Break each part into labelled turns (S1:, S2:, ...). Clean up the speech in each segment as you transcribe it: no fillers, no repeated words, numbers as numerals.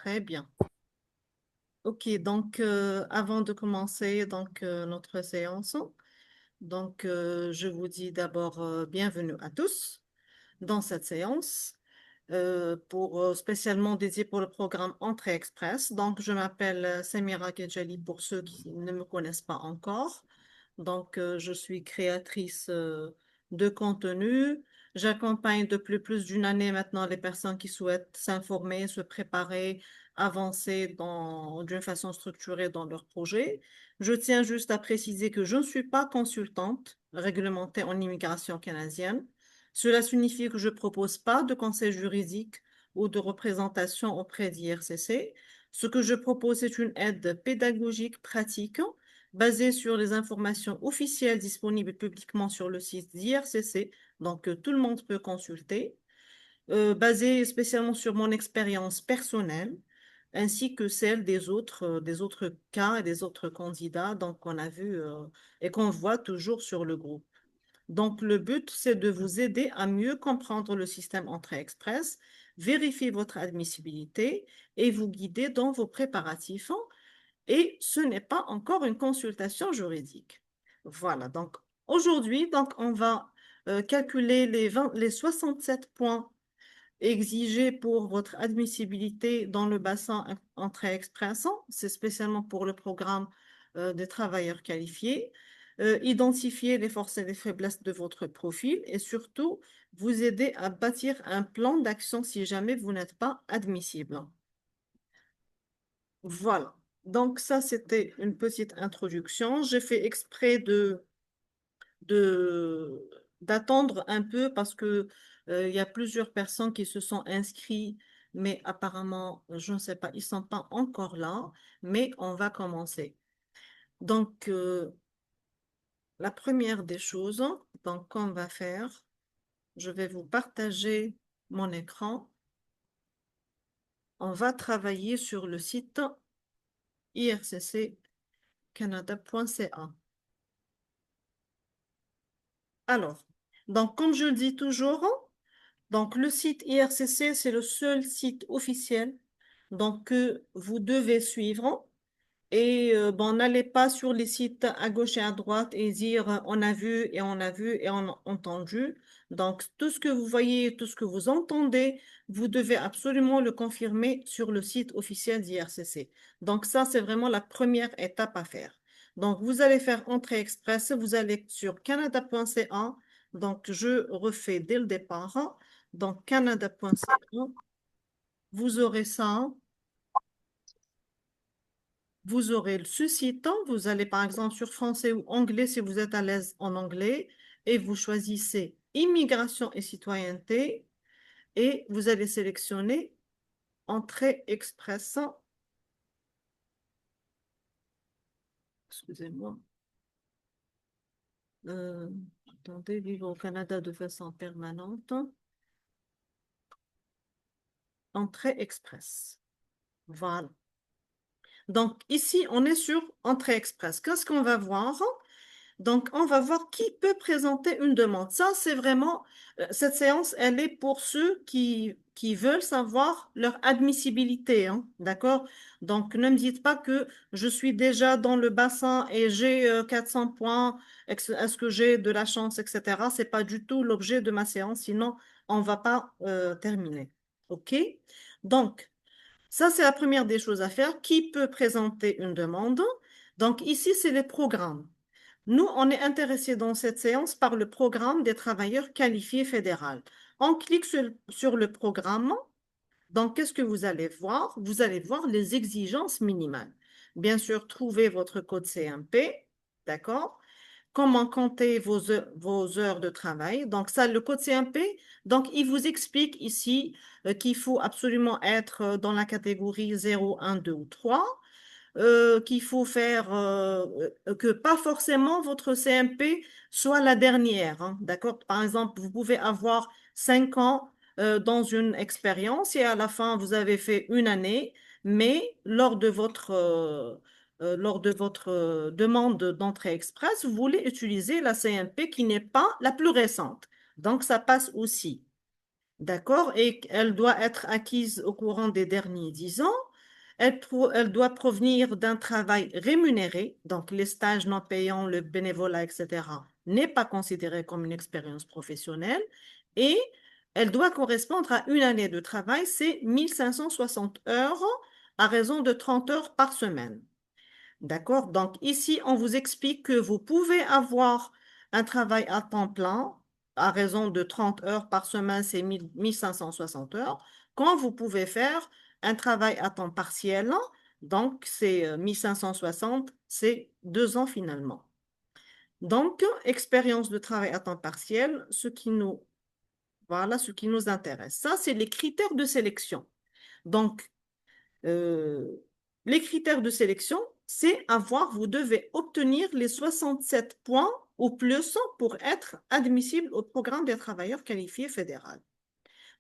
S1: Très bien. Ok, donc avant de commencer notre séance, je vous dis d'abord bienvenue à tous dans cette séance spécialement dédiée pour le programme Entrée Express. Donc, je m'appelle Samira Kedjali pour ceux qui ne me connaissent pas encore. Je suis créatrice de contenu. J'accompagne depuis plus d'une année maintenant les personnes qui souhaitent s'informer, se préparer, avancer d'une façon structurée dans leur projet. Je tiens juste à préciser que je ne suis pas consultante réglementée en immigration canadienne. Cela signifie que je ne propose pas de conseil juridique ou de représentation auprès d'IRCC. Ce que je propose, c'est une aide pédagogique pratique basée sur les informations officielles disponibles publiquement sur le site d'IRCC, tout le monde peut consulter, basée spécialement sur mon expérience personnelle, ainsi que celle des autres cas et des autres candidats qu'on a vu et qu'on voit toujours sur le groupe. Donc, le but, c'est de vous aider à mieux comprendre le système Entrée Express, vérifier votre admissibilité et vous guider dans vos préparatifs, et ce n'est pas encore une consultation juridique. Voilà, donc aujourd'hui, on va calculer les 67 points exigés pour votre admissibilité dans le bassin Entrée Express. C'est spécialement pour le programme des travailleurs qualifiés. Identifier les forces et les faiblesses de votre profil et surtout vous aider à bâtir un plan d'action si jamais vous n'êtes pas admissible. Voilà. Donc ça, c'était une petite introduction. J'ai fait exprès de- d'attendre un peu parce que il y a plusieurs personnes qui se sont inscrites, mais apparemment, je ne sais pas, ils ne sont pas encore là, mais on va commencer. Donc, la première des choses qu'on va faire, je vais vous partager mon écran. On va travailler sur le site ircccanada.ca. Alors, comme je le dis toujours, le site IRCC, c'est le seul site officiel que vous devez suivre. Et n'allez pas sur les sites à gauche et à droite et dire on a vu et on a vu et on a entendu. Donc, tout ce que vous voyez, tout ce que vous entendez, vous devez absolument le confirmer sur le site officiel d'IRCC. Donc, ça, c'est vraiment la première étape à faire. Donc, vous allez faire entrée express, vous allez sur canada.ca. Donc, je refais dès le départ. Donc, canada.ca, vous aurez ça. Vous aurez ce site, vous allez par exemple sur français ou anglais si vous êtes à l'aise en anglais et vous choisissez immigration et citoyenneté et vous allez sélectionner entrée express. Excusez-moi. Euh, Attendez, vivre au Canada de façon permanente. Entrée express. Voilà. Donc ici, on est sur entrée express. Qu'est-ce qu'on va voir? Donc, on va voir qui peut présenter une demande. Ça, c'est vraiment, cette séance, elle est pour ceux qui veulent savoir leur admissibilité, hein, d'accord? Donc, ne me dites pas que je suis déjà dans le bassin et j'ai 400 points, est-ce que j'ai de la chance, etc. C'est pas du tout l'objet de ma séance, sinon on ne va pas terminer. OK? Donc, ça, c'est la première des choses à faire. Qui peut présenter une demande? Donc, ici, c'est les programmes. Nous, on est intéressés dans cette séance par le programme des travailleurs qualifiés fédéral. On clique sur le programme. Donc, qu'est-ce que vous allez voir? Vous allez voir les exigences minimales. Bien sûr, trouvez votre code CMP, d'accord? Comment compter vos heures de travail. Donc, ça, le code CMP, il vous explique ici qu'il faut absolument être dans la catégorie 0, 1, 2 ou 3, qu'il faut faire, que pas forcément votre CMP soit la dernière, hein, d'accord? Par exemple, vous pouvez avoir 5 ans dans une expérience et à la fin, vous avez fait une année, mais lors de votre demande d'entrée express, vous voulez utiliser la CMP qui n'est pas la plus récente. Donc, ça passe aussi. D'accord? Et elle doit être acquise au courant des derniers 10 ans. Elle doit provenir d'un travail rémunéré, donc les stages non payants, le bénévolat, etc., n'est pas considéré comme une expérience professionnelle. Et elle doit correspondre à une année de travail, c'est 1560 heures à raison de 30 heures par semaine. D'accord? Donc ici, on vous explique que vous pouvez avoir un travail à temps plein à raison de 30 heures par semaine, c'est 1560 heures. Quand vous pouvez faire un travail à temps partiel, donc c'est 1560, c'est 2 ans finalement. Donc, expérience de travail à temps partiel, voilà, ce qui nous intéresse. Ça, c'est les critères de sélection. Donc, euh, les critères de sélection, c'est vous devez obtenir les 67 points ou plus pour être admissible au programme des travailleurs qualifiés fédéral.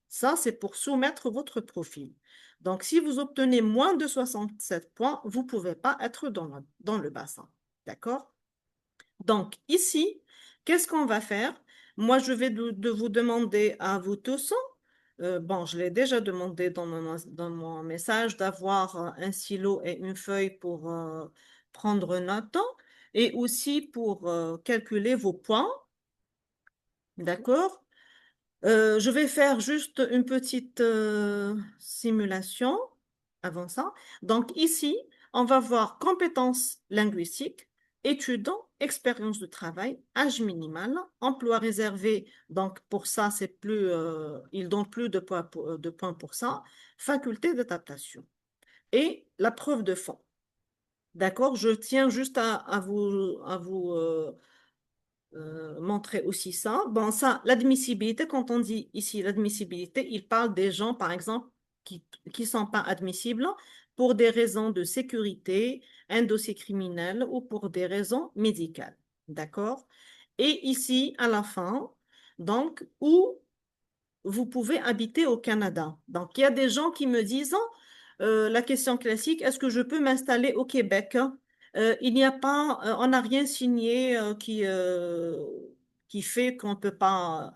S1: Ça, c'est pour soumettre votre profil. Donc, si vous obtenez moins de 67 points, vous ne pouvez pas être dans le bassin. D'accord? Donc, ici, qu'est-ce qu'on va faire? Moi, je vais de vous demander à vous tous, bon, je l'ai déjà demandé dans mon message, d'avoir un stylo et une feuille pour prendre note et aussi pour calculer vos points. D'accord? Je vais faire juste une petite simulation avant ça. Donc ici, on va voir compétences linguistiques, étudiants, expérience de travail, âge minimal, emploi réservé. Donc pour ça, c'est plus, ils donnent plus de points pour ça. Faculté d'adaptation et la preuve de fond. D'accord? Je tiens juste à vous montrer aussi ça. Bon, ça, l'admissibilité, quand on dit ici l'admissibilité, il parle des gens, par exemple, qui ne sont pas admissibles pour des raisons de sécurité, un dossier criminel ou pour des raisons médicales. D'accord? Et ici, à la fin, donc, où vous pouvez habiter au Canada. Donc, il y a des gens qui me disent, la question classique, est-ce que je peux m'installer au Québec? Il n'y a pas, on n'a rien signé qui fait qu'on ne peut pas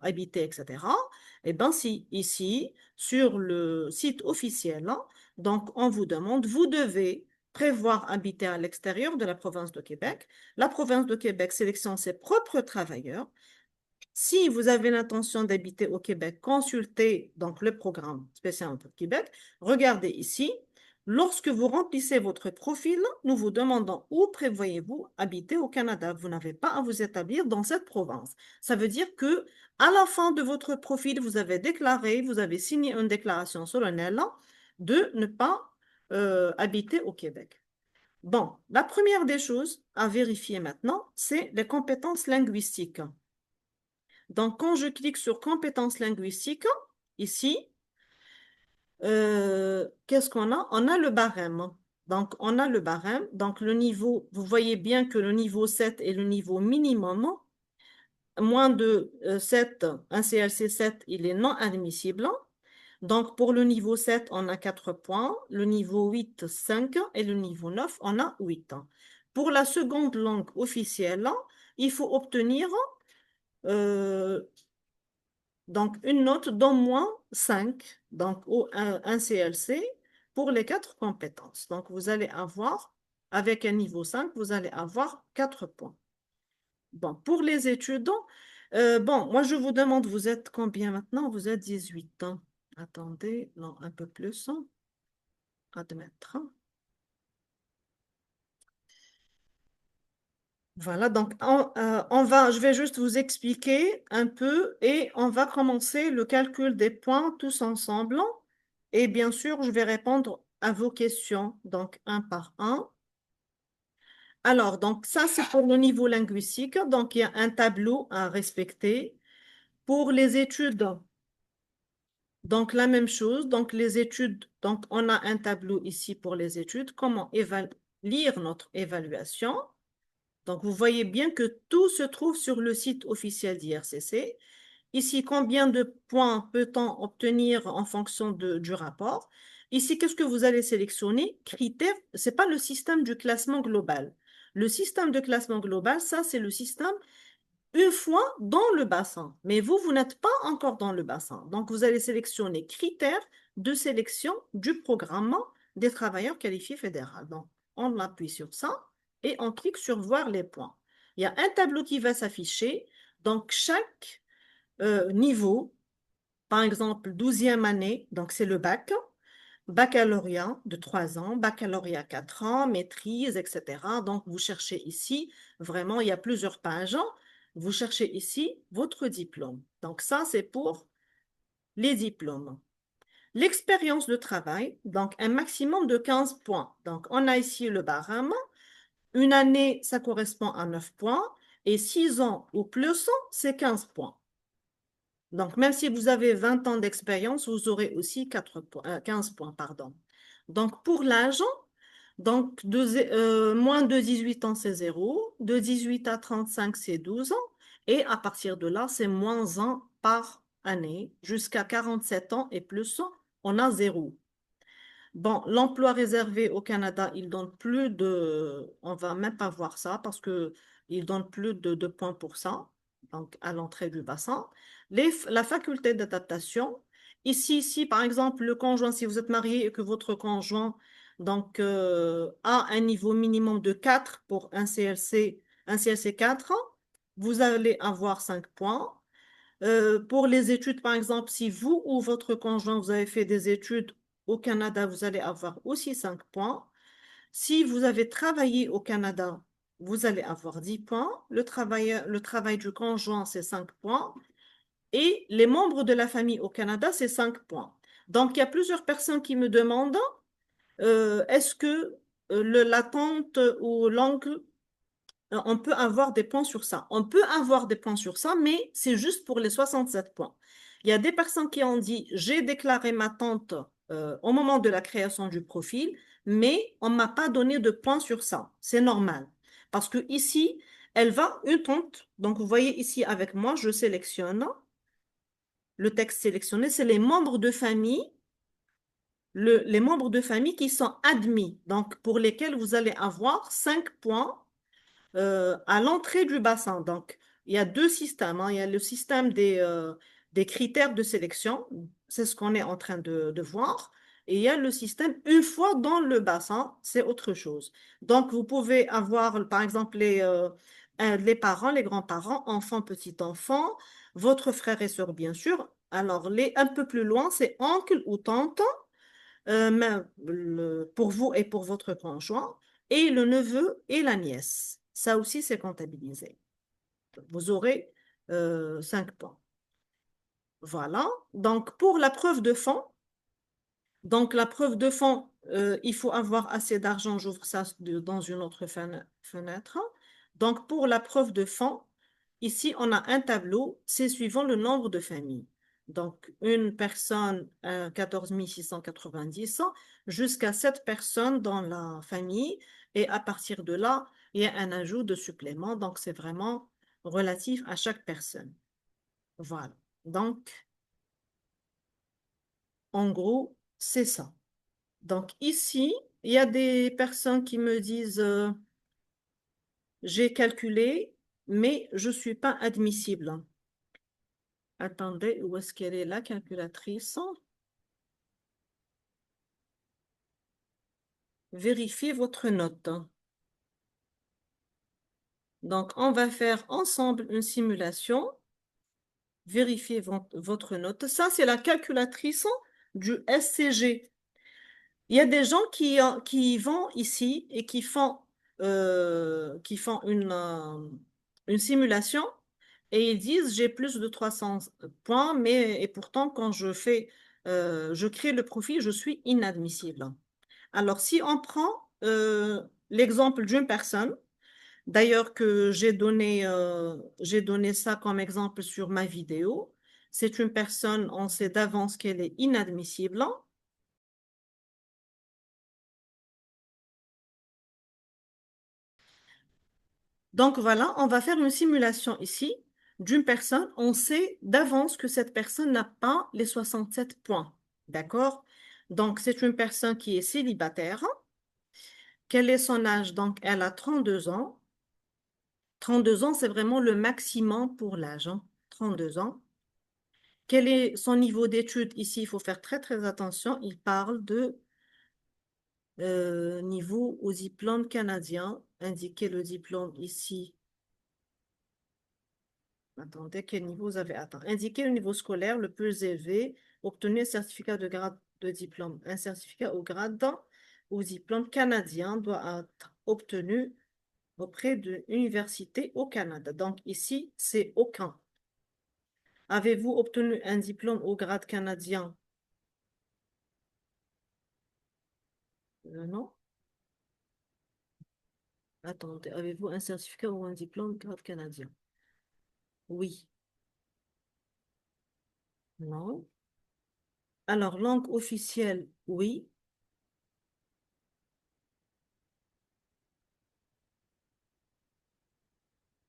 S1: habiter, etc. Eh bien, si, ici, sur le site officiel, hein, donc on vous demande, vous devez prévoir habiter à l'extérieur de la province de Québec. La province de Québec sélectionne ses propres travailleurs. Si vous avez l'intention d'habiter au Québec, consultez donc le programme spécial pour Québec. Regardez ici. Lorsque vous remplissez votre profil, nous vous demandons où prévoyez-vous habiter au Canada. Vous n'avez pas à vous établir dans cette province. Ça veut dire que à la fin de votre profil, vous avez déclaré, vous avez signé une déclaration solennelle de ne pas habiter au Québec. Bon, la première des choses à vérifier maintenant, c'est les compétences linguistiques. Donc, quand je clique sur compétences linguistiques, ici, qu'est-ce qu'on a? On a le barème. Donc, on a le barème. Donc, le niveau, vous voyez bien que le niveau 7 est le niveau minimum. Moins de 7, un CLC 7, il est non admissible. Donc, pour le niveau 7, on a 4 points. Le niveau 8, 5. Et le niveau 9, on a 8. Pour la seconde langue officielle, il faut obtenir euh, donc, une note d'au moins 5, donc un CLC, pour les 4 compétences. Donc, vous allez avoir, avec un niveau 5, vous allez avoir 4 points. Bon, pour les étudiants, bon, moi, je vous demande, vous êtes combien maintenant? Vous êtes 18 ans. Attendez, non, un peu plus, hein. Admettre. Voilà, donc je vais juste vous expliquer un peu et on va commencer le calcul des points tous ensemble. Et bien sûr, je vais répondre à vos questions, donc un par un. Alors, donc ça, c'est pour le niveau linguistique. Donc, il y a un tableau à respecter. Pour les études, donc la même chose. Donc, les études, donc on a un tableau ici pour les études. Comment lire notre évaluation? Donc, vous voyez bien que tout se trouve sur le site officiel d'IRCC. Ici, combien de points peut-on obtenir en fonction du rapport? Ici, qu'est-ce que vous allez sélectionner? Critères, ce n'est pas le système du classement global. Le système de classement global, ça, c'est le système une fois dans le bassin. Mais vous n'êtes pas encore dans le bassin. Donc, vous allez sélectionner critères de sélection du programme des travailleurs qualifiés fédéraux. Donc, on appuie sur ça et on clique sur voir les points. Il y a un tableau qui va s'afficher. Donc, chaque niveau, par exemple, 12e année, donc c'est le bac, baccalauréat de 3 ans, baccalauréat 4 ans, maîtrise, etc. Donc, vous cherchez ici, vraiment, il y a plusieurs pages. Vous cherchez ici votre diplôme. Donc, ça, c'est pour les diplômes. L'expérience de travail, donc un maximum de 15 points. Donc, on a ici le barème. Une année, ça correspond à 9 points. Et 6 ans ou plus, c'est 15 points. Donc, même si vous avez 20 ans d'expérience, vous aurez aussi 15 points. Pardon. Donc, pour l'âge, donc moins de 18 ans, c'est 0. De 18 à 35, c'est 12 ans. Et à partir de là, c'est moins 1 par année. Jusqu'à 47 ans et plus, on a 0. Bon, l'emploi réservé au Canada, il donne plus de... On va même pas voir ça parce que il donne plus de points pour ça, donc à l'entrée du bassin. La faculté d'adaptation, ici, par exemple, le conjoint, si vous êtes marié et que votre conjoint donc, a un niveau minimum de 4 pour un CLC 4, vous allez avoir 5 points. Pour les études, par exemple, si vous ou votre conjoint, vous avez fait des études au Canada, vous allez avoir aussi 5 points. Si vous avez travaillé au Canada, vous allez avoir 10 points. Le travail du conjoint, c'est 5 points. Et les membres de la famille au Canada, c'est 5 points. Donc, il y a plusieurs personnes qui me demandent, est-ce que la tante ou l'oncle on peut avoir des points sur ça. On peut avoir des points sur ça, mais c'est juste pour les 67 points. Il y a des personnes qui ont dit, j'ai déclaré ma tante au moment de la création du profil, mais on ne m'a pas donné de points sur ça. C'est normal. Parce que ici, elle va, une tante, donc vous voyez ici avec moi, je sélectionne. Le texte sélectionné, c'est les membres de famille, les membres de famille qui sont admis, donc pour lesquels vous allez avoir 5 points à l'entrée du bassin. Donc, il y a deux systèmes, hein. Il y a le système des critères de sélection, c'est ce qu'on est en train de voir, et il y a le système une fois dans le bassin, c'est autre chose. Donc, vous pouvez avoir, par exemple, les parents, les grands-parents, enfants, petits-enfants, votre frère et sœur, bien sûr. Alors, un peu plus loin, c'est oncle ou tante, mais, pour vous et pour votre conjoint, et le neveu et la nièce. Ça aussi, c'est comptabilisé. Vous aurez 5 points. Voilà. Donc, pour la preuve de fond, donc la preuve de fond, il faut avoir assez d'argent. J'ouvre ça dans une autre fenêtre. Donc, pour la preuve de fond, ici, on a un tableau, c'est suivant le nombre de familles. Donc, une personne, 14 690, jusqu'à 7 personnes dans la famille. Et à partir de là, il y a un ajout de supplément. Donc, c'est vraiment relatif à chaque personne. Voilà. Donc, en gros, c'est ça. Donc ici, il y a des personnes qui me disent, j'ai calculé, mais je ne suis pas admissible. Attendez, où est-ce qu'elle est la calculatrice? Vérifiez votre note. Donc, on va faire ensemble une simulation. Vérifiez votre note. Ça, c'est la calculatrice du SCG. Il y a des gens qui vont ici et qui font une simulation et ils disent j'ai plus de 300 points, mais et pourtant quand je crée le profil, je suis inadmissible. Alors si on prend l'exemple d'une personne, d'ailleurs que j'ai donné ça comme exemple sur ma vidéo, c'est une personne, on sait d'avance qu'elle est inadmissible. Donc voilà, on va faire une simulation ici d'une personne. On sait d'avance que cette personne n'a pas les 67 points. D'accord? Donc c'est une personne qui est célibataire. Quel est son âge? Donc elle a 32 ans. 32 ans, c'est vraiment le maximum pour l'âge, hein. 32 ans. Quel est son niveau d'études? Ici, il faut faire très très attention. Il parle de Niveau au diplôme canadien, indiquez le diplôme ici. Attendez, quel niveau vous avez atteint? Indiquez le niveau scolaire le plus élevé, obtenu un certificat de grade de diplôme. Un certificat au grade ou diplôme canadien doit être obtenu auprès d'une université au Canada. Donc ici, c'est aucun. Avez-vous obtenu un diplôme au grade canadien? Non. Attendez, avez-vous un certificat ou un diplôme grade canadien? Oui. Non. Alors, langue officielle, oui.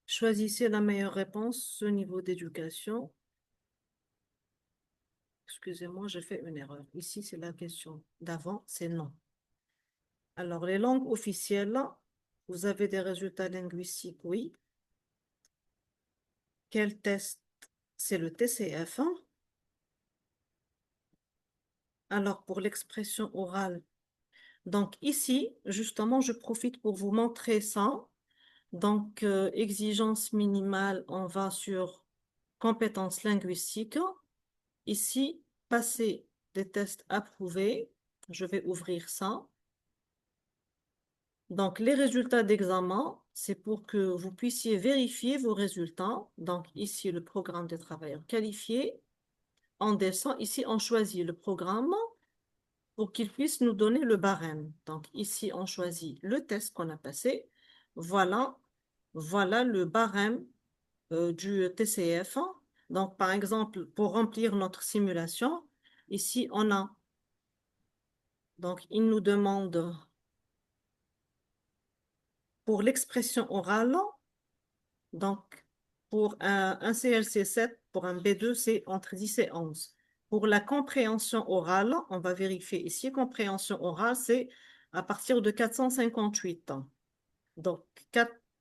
S1: Choisissez la meilleure réponse, ce niveau d'éducation. Excusez-moi, j'ai fait une erreur. Ici, c'est la question d'avant, c'est non. Alors, les langues officielles, vous avez des résultats linguistiques, oui. Quel test? C'est le TCF. Alors, pour l'expression orale, donc ici, justement, je profite pour vous montrer ça. Donc, exigence minimale, on va sur compétences linguistiques. Ici, passer des tests approuvés. Je vais ouvrir ça. Donc, les résultats d'examen, c'est pour que vous puissiez vérifier vos résultats. Donc, ici, le programme des travailleurs qualifiés. On descend. Ici, on choisit le programme pour qu'il puisse nous donner le barème. Donc, ici, on choisit le test qu'on a passé. Voilà, voilà le barème du TCF. Donc, par exemple, pour remplir notre simulation, ici, on a, donc, il nous demande pour l'expression orale, donc, pour un CLC 7, pour un B2, c'est entre 10 et 11. Pour la compréhension orale, on va vérifier ici, compréhension orale, c'est à partir de 458. Donc,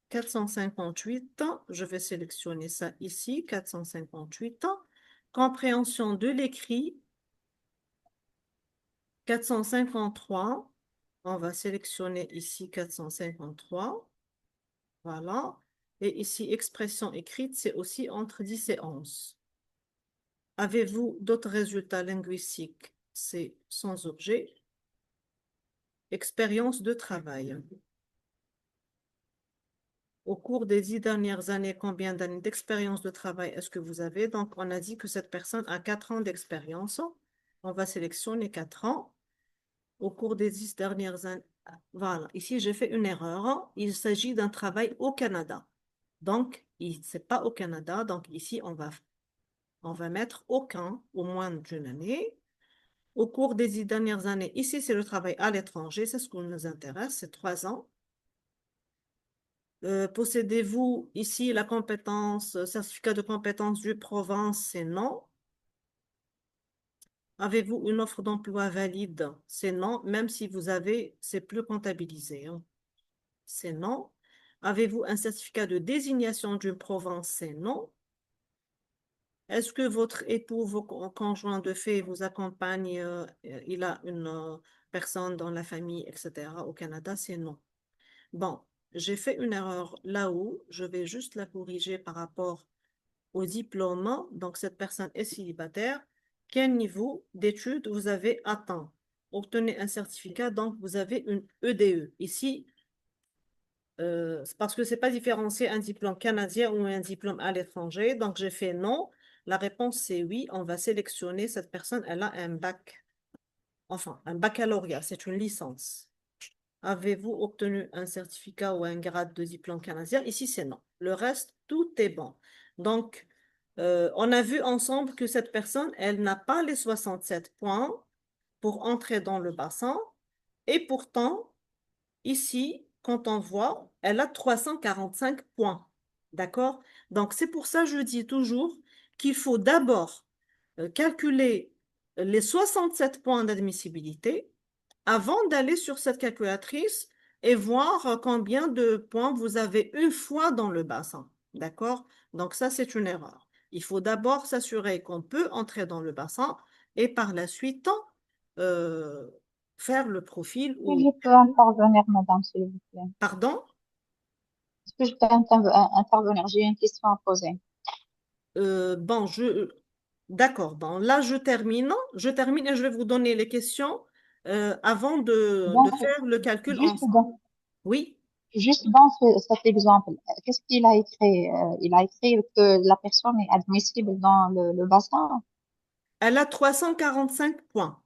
S1: 458, je vais sélectionner ça ici, 458. Compréhension de l'écrit, 453. On va sélectionner ici 453. Voilà. Et ici, expression écrite, c'est aussi entre 10 et 11. Avez-vous d'autres résultats linguistiques? C'est sans objet. Expérience de travail. Au cours des 10 dernières années, combien d'années d'expérience de travail est-ce que vous avez? Donc, on a dit que cette personne a 4 ans d'expérience. On va sélectionner 4 ans. Au cours des 10 dernières années, voilà, ici j'ai fait une erreur. Il s'agit d'un travail au Canada. Donc, ce n'est pas au Canada. Donc, ici, on va mettre aucun, au moins d'une année. Au cours des 10 dernières années, ici, c'est le travail à l'étranger. C'est ce qui nous intéresse, c'est 3 ans. Possédez-vous ici la compétence, certificat de compétence du province, c'est non. Avez-vous une offre d'emploi valide? C'est non, même si vous avez, c'est plus comptabilisé, hein. C'est non. Avez-vous un certificat de désignation d'une province? C'est non. Est-ce que votre époux, vos conjoints de fait vous accompagnent, il a une personne dans la famille, etc. au Canada? C'est non. Bon, j'ai fait une erreur là-haut. Je vais juste la corriger par rapport au diplôme. Donc, cette personne est célibataire. Quel niveau d'études vous avez atteint? Obtenez un certificat, donc vous avez une EDE. Ici, c'est parce que ce n'est pas différencier un diplôme canadien ou un diplôme à l'étranger. Donc, j'ai fait non. La réponse, c'est oui. On va sélectionner cette personne. Elle a un bac, enfin, un baccalauréat. C'est une licence. Avez-vous obtenu un certificat ou un grade de diplôme canadien? Ici, c'est non. Le reste, tout est bon. Donc, on a vu ensemble que cette personne, elle n'a pas les 67 points pour entrer dans le bassin. Et pourtant, ici, quand on voit, elle a 345 points. D'accord? Donc, c'est pour ça que je dis toujours qu'il faut d'abord calculer les 67 points d'admissibilité avant d'aller sur cette calculatrice et voir combien de points vous avez une fois dans le bassin. D'accord? Donc ça, c'est une erreur. Il faut d'abord s'assurer qu'on peut entrer dans le bassin et par la suite, euh, faire le profil
S2: Si
S1: ou...
S2: je peux intervenir, madame, s'il vous plaît.
S1: Pardon?
S2: Est-ce que je peux intervenir? J'ai une question à poser.
S1: Bon, d'accord. Bon, là, je termine et je vais vous donner les questions avant de
S2: Donc,
S1: faire le calcul
S2: juste
S1: ensemble.
S2: dans,
S1: Oui,
S2: juste dans cet exemple, qu'est-ce qu'il a écrit? Il a écrit que la personne est admissible dans le bassin.
S1: elle a 345 points.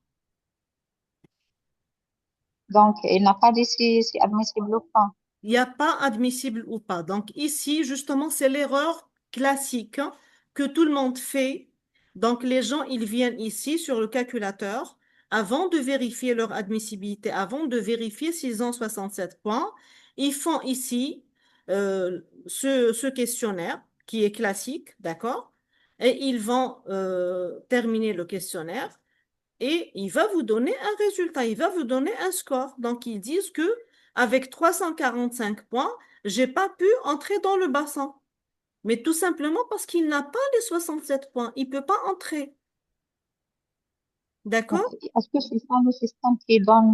S2: Donc, il n'a pas dit si c'est admissible ou pas.
S1: Il n'y a pas admissible ou pas. Donc ici, justement, c'est l'erreur classique hein, que tout le monde fait. Donc les gens, ils viennent ici sur le calculateur avant de vérifier leur admissibilité, avant de vérifier s'ils ont 67 points. Ils font ici ce questionnaire qui est classique, d'accord? Et ils vont terminer le questionnaire et il va vous donner un résultat, il va vous donner un score. Donc, ils disent que avec 345 points, j'ai pas pu entrer dans le bassin. Mais tout simplement parce qu'il n'a pas les 67 points. Il peut pas entrer.
S2: Donc,
S1: D'accord?
S2: est-ce que c'est ça le système qui donne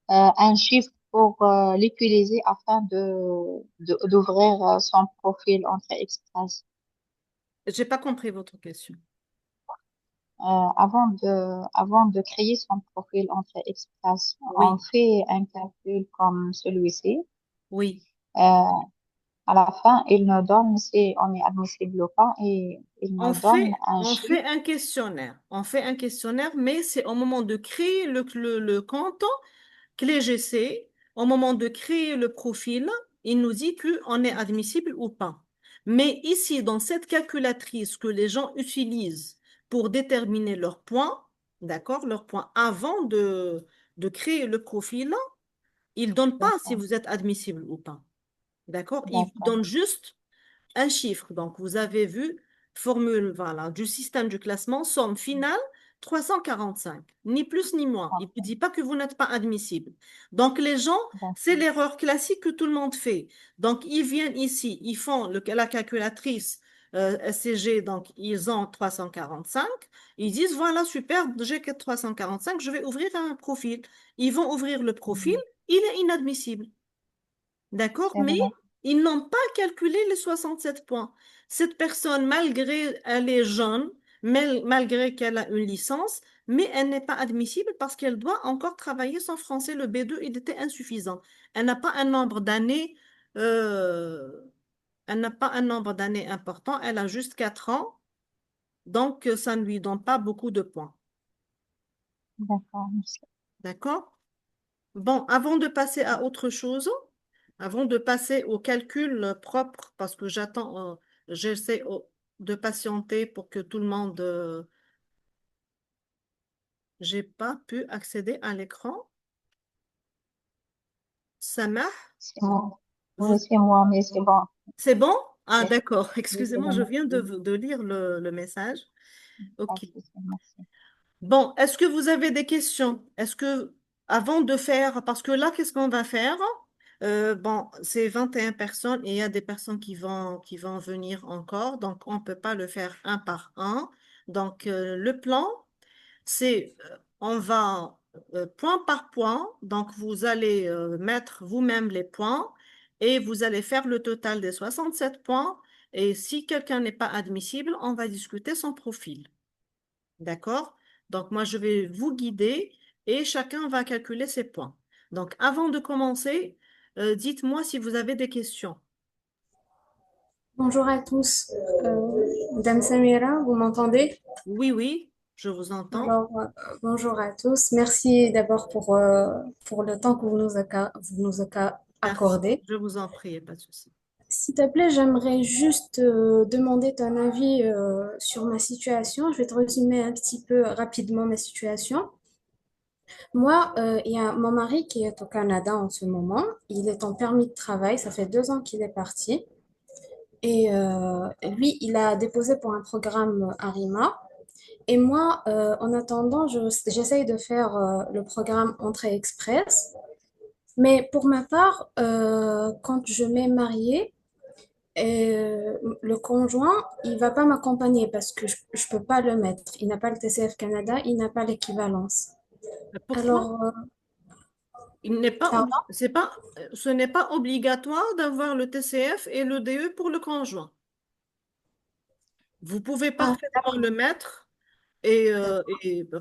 S2: un chiffre pour l'utiliser afin d'ouvrir son profil Entrée Express?
S1: J'ai pas compris votre question.
S2: Avant de créer son profil Entrée Express, on
S1: Oui,
S2: fait un calcul comme celui-ci.
S1: oui.
S2: Euh, à la fin, il nous donne si on est admissible ou pas et il nous donne un
S1: On
S2: chiffre.
S1: fait un questionnaire. On fait un questionnaire, mais c'est au moment de créer le compte clé GC, au moment de créer le profil, il nous dit qu'on est admissible ou pas. Mais ici, dans cette calculatrice que les gens utilisent pour déterminer leurs points, d'accord, leurs points avant de créer le profil, il ne donne pas si
S2: D'accord,
S1: vous êtes admissible ou pas. D'accord? Il vous
S2: d'accord,
S1: donne juste un chiffre. Donc, vous avez vu, formule voilà, du système du classement, somme finale 345, ni plus ni moins. Il ne vous
S2: d'accord,
S1: dit pas que vous n'êtes pas admissible. Donc, les gens, c'est
S2: d'accord,
S1: l'erreur classique que tout le monde fait. Donc, ils viennent ici, ils font la calculatrice SCG, donc ils ont 345. Ils disent, voilà, super, j'ai que 345, je vais ouvrir un profil. Ils vont ouvrir le profil,
S2: mhm,
S1: il est inadmissible. D'accord?
S2: c'est
S1: Mais
S2: vrai,
S1: ils n'ont pas calculé les 67 points. Cette personne, malgré elle est jeune, malgré qu'elle a une licence, mais elle n'est pas admissible parce qu'elle doit encore travailler son français. Le B2, il était insuffisant. Elle n'a pas un nombre d'années, euh, elle n'a pas un nombre d'années important. Elle a juste 4 ans, donc ça ne lui donne pas beaucoup de points.
S2: d'accord, merci.
S1: D'accord? Bon, avant de passer à autre chose, avant de passer au calcul propre, parce que j'essaie de patienter pour que tout le monde, j'ai pas pu accéder à l'écran. Samah,
S2: C'est moi.
S1: vous,
S2: Oui, c'est moi, mais c'est bon.
S1: c'est bon? Ah,
S2: Oui,
S1: d'accord.
S2: oui, c'est
S1: Excusez-moi,
S2: bon,
S1: je viens
S2: merci.
S1: de lire le message.
S2: Pas
S1: Ok.
S2: de souci, merci.
S1: Bon, est-ce que vous avez des questions? Est-ce que, avant de faire, parce que là, qu'est-ce qu'on va faire? Bon, c'est 21 personnes et il y a des personnes qui vont venir encore, donc on ne peut pas le faire un par un. Donc, le plan, c'est, on va point par point, donc vous allez mettre vous-même les points et vous allez faire le total des 67 points. Et si quelqu'un n'est pas admissible, on va discuter son profil. D'accord? Donc, moi, je vais vous guider et chacun va calculer ses points. Donc, avant de commencer, dites-moi si vous avez des questions.
S3: Bonjour à tous. Madame Samira, vous m'entendez?
S1: Oui, oui, je vous entends.
S3: Alors, bonjour à tous. Merci d'abord pour le temps que vous nous
S1: Merci.
S3: accordé.
S1: Je vous en prie, pas de souci.
S3: S'il te plaît, j'aimerais juste demander ton avis sur ma situation. Je vais te résumer un petit peu rapidement ma situation. Moi, il y a mon mari qui est au Canada en ce moment. Il est en permis de travail. Ça fait 2 ans qu'il est parti. Et lui, il a déposé pour un programme Arima. Et moi, en attendant, j'essaye de faire le programme Entrée Express. Mais pour ma part, quand je m'ai mariée, le conjoint, il va pas m'accompagner parce que je peux pas le mettre. Il n'a pas le TCF Canada, il n'a pas l'équivalence.
S1: Pourquoi?
S3: Alors,
S1: Il n'est pas,
S3: Pardon?
S1: ce n'est pas obligatoire d'avoir le TCF et le DE pour le conjoint. Vous pouvez
S3: Ah,
S1: parfaitement
S3: d'accord,
S1: le mettre
S3: d'accord,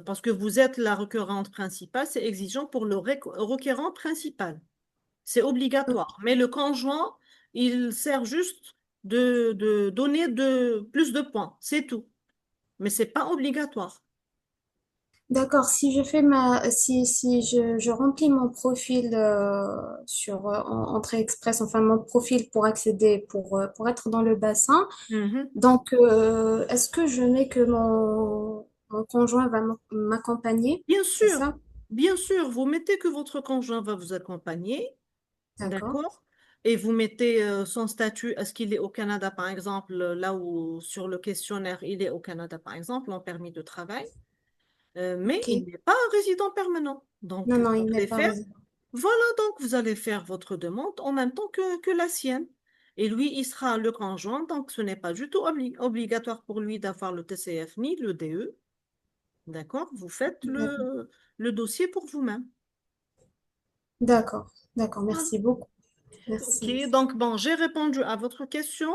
S1: parce que vous êtes la requérante principale, c'est exigeant pour le requérant principal. C'est obligatoire. Mais le conjoint, il sert juste de donner plus de points. C'est tout. Mais c'est pas obligatoire.
S3: d'accord. Si je fais si je remplis mon profil sur Entrée Express, enfin mon profil pour accéder, pour être dans le bassin,
S1: Mhm.
S3: donc est-ce que je mets que mon conjoint va m'accompagner? C'est ça?
S1: Bien sûr, vous mettez que votre conjoint va vous accompagner,
S3: D'accord.
S1: d'accord? Et vous mettez son statut, est-ce qu'il est au Canada, par exemple, là où sur le questionnaire, il est au Canada, par exemple, en permis de travail. Mais
S3: Ok.
S1: il n'est pas un résident permanent. Donc,
S3: Non, non, il
S1: vous
S3: n'est
S1: allez
S3: pas
S1: faire,
S3: résident.
S1: voilà, donc vous allez faire votre demande en même temps que la sienne. Et lui, il sera le conjoint, donc ce n'est pas du tout obligatoire pour lui d'avoir le TCF ni le DE. D'accord? Vous faites
S3: D'accord.
S1: le dossier pour vous-même.
S3: D'accord. D'accord.
S1: Voilà.
S3: Merci beaucoup.
S1: Ok,
S3: Merci.
S1: donc bon, j'ai répondu à votre question.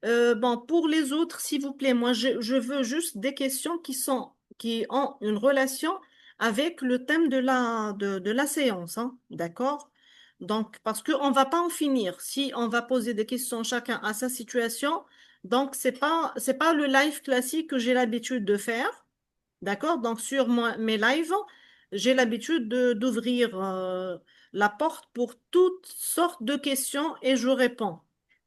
S1: Bon, pour les autres, s'il vous plaît, moi, je veux juste des questions qui ont une relation avec le thème de la séance, hein, d'accord? Donc, parce qu'on ne va pas en finir. Si on va poser des questions chacun à sa situation, donc c'est pas le live classique que j'ai l'habitude de faire. D'accord? Donc, sur mes lives, j'ai l'habitude d'ouvrir la porte pour toutes sortes de questions et je réponds.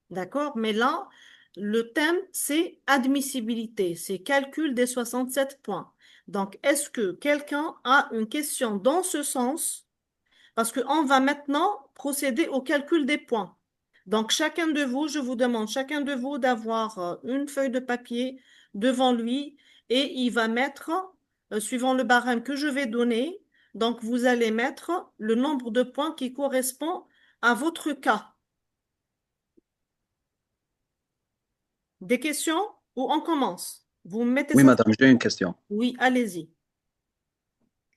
S1: D'accord? Mais là, le thème, c'est admissibilité, c'est calcul des 67 points. Donc, est-ce que quelqu'un a une question dans ce sens? Parce qu'on va maintenant procéder au calcul des points. Donc, chacun de vous, je vous demande, chacun de vous d'avoir une feuille de papier devant lui et il va mettre, suivant le barème que je vais donner, donc vous allez mettre le nombre de points qui correspond à votre cas. Des questions ou on commence? Vous mettez
S4: Oui,
S1: ça?
S4: madame, j'ai une question.
S1: Oui, allez-y.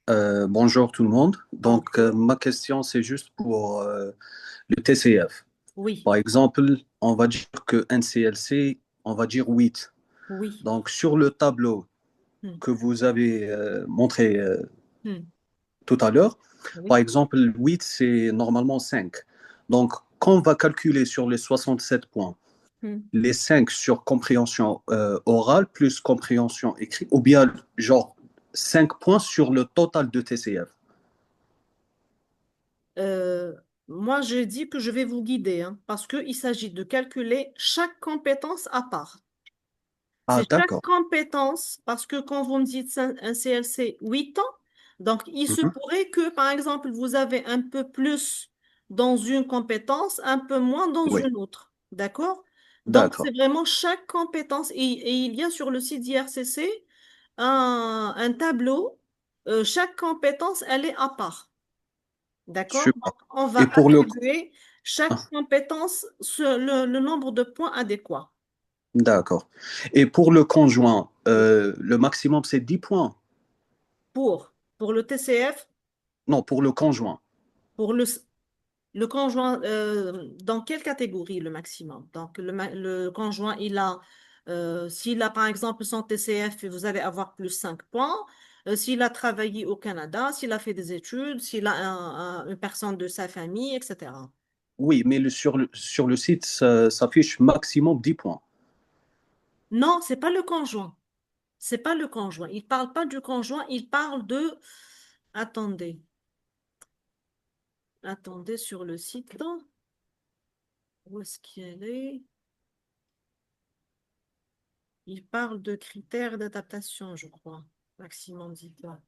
S4: Bonjour tout le monde. Donc,
S1: Bonjour.
S4: ma question, c'est juste pour le TCF.
S1: Oui,
S4: Par exemple, on va dire que NCLC, on va dire 8.
S1: oui.
S4: Donc, sur le tableau
S1: Hmm,
S4: que vous avez montré
S1: hmm,
S4: tout à l'heure, par
S1: oui.
S4: exemple, 8, c'est normalement 5. Donc, quand on va calculer sur les 67 points,
S1: Hmm.
S4: les 5 sur compréhension orale plus compréhension écrite, ou bien genre 5 points sur le total de TCF.
S1: Euh, moi, je dis que je vais vous guider, hein, parce qu'il s'agit de calculer chaque compétence à part.
S4: Ah,
S1: C'est chaque
S4: d'accord.
S1: compétence, parce que quand vous me dites un CLC 8 ans, donc il se
S4: Mhm.
S1: pourrait que, par exemple, vous avez un peu plus dans une compétence, un peu moins dans
S4: Oui,
S1: une autre. D'accord? Donc, c'est
S4: d'accord.
S1: vraiment chaque compétence. Et il y a sur le site d'IRCC un tableau. Chaque compétence, elle est à part. D'accord?
S4: Super.
S1: Donc, on va
S4: Et pour le...
S1: attribuer chaque
S4: Ah,
S1: compétence le nombre de points adéquats.
S4: d'accord. Et pour le conjoint, le maximum, c'est 10 points.
S1: Pour le TCF,
S4: Non, pour le conjoint.
S1: pour le conjoint, dans quelle catégorie le maximum? Donc, le conjoint, s'il a par exemple son TCF, vous allez avoir plus 5 points. S'il a travaillé au Canada, s'il a fait des études, s'il a une personne de sa famille, etc.
S4: Oui, mais sur le site, ça s'affiche maximum 10 points.
S1: Non, c'est pas le conjoint. C'est pas le conjoint. Il parle pas du conjoint, il parle de... Attendez, attendez sur le site. Où est-ce qu'elle est? Il parle de critères d'adaptation, je crois. Maximum 10 points.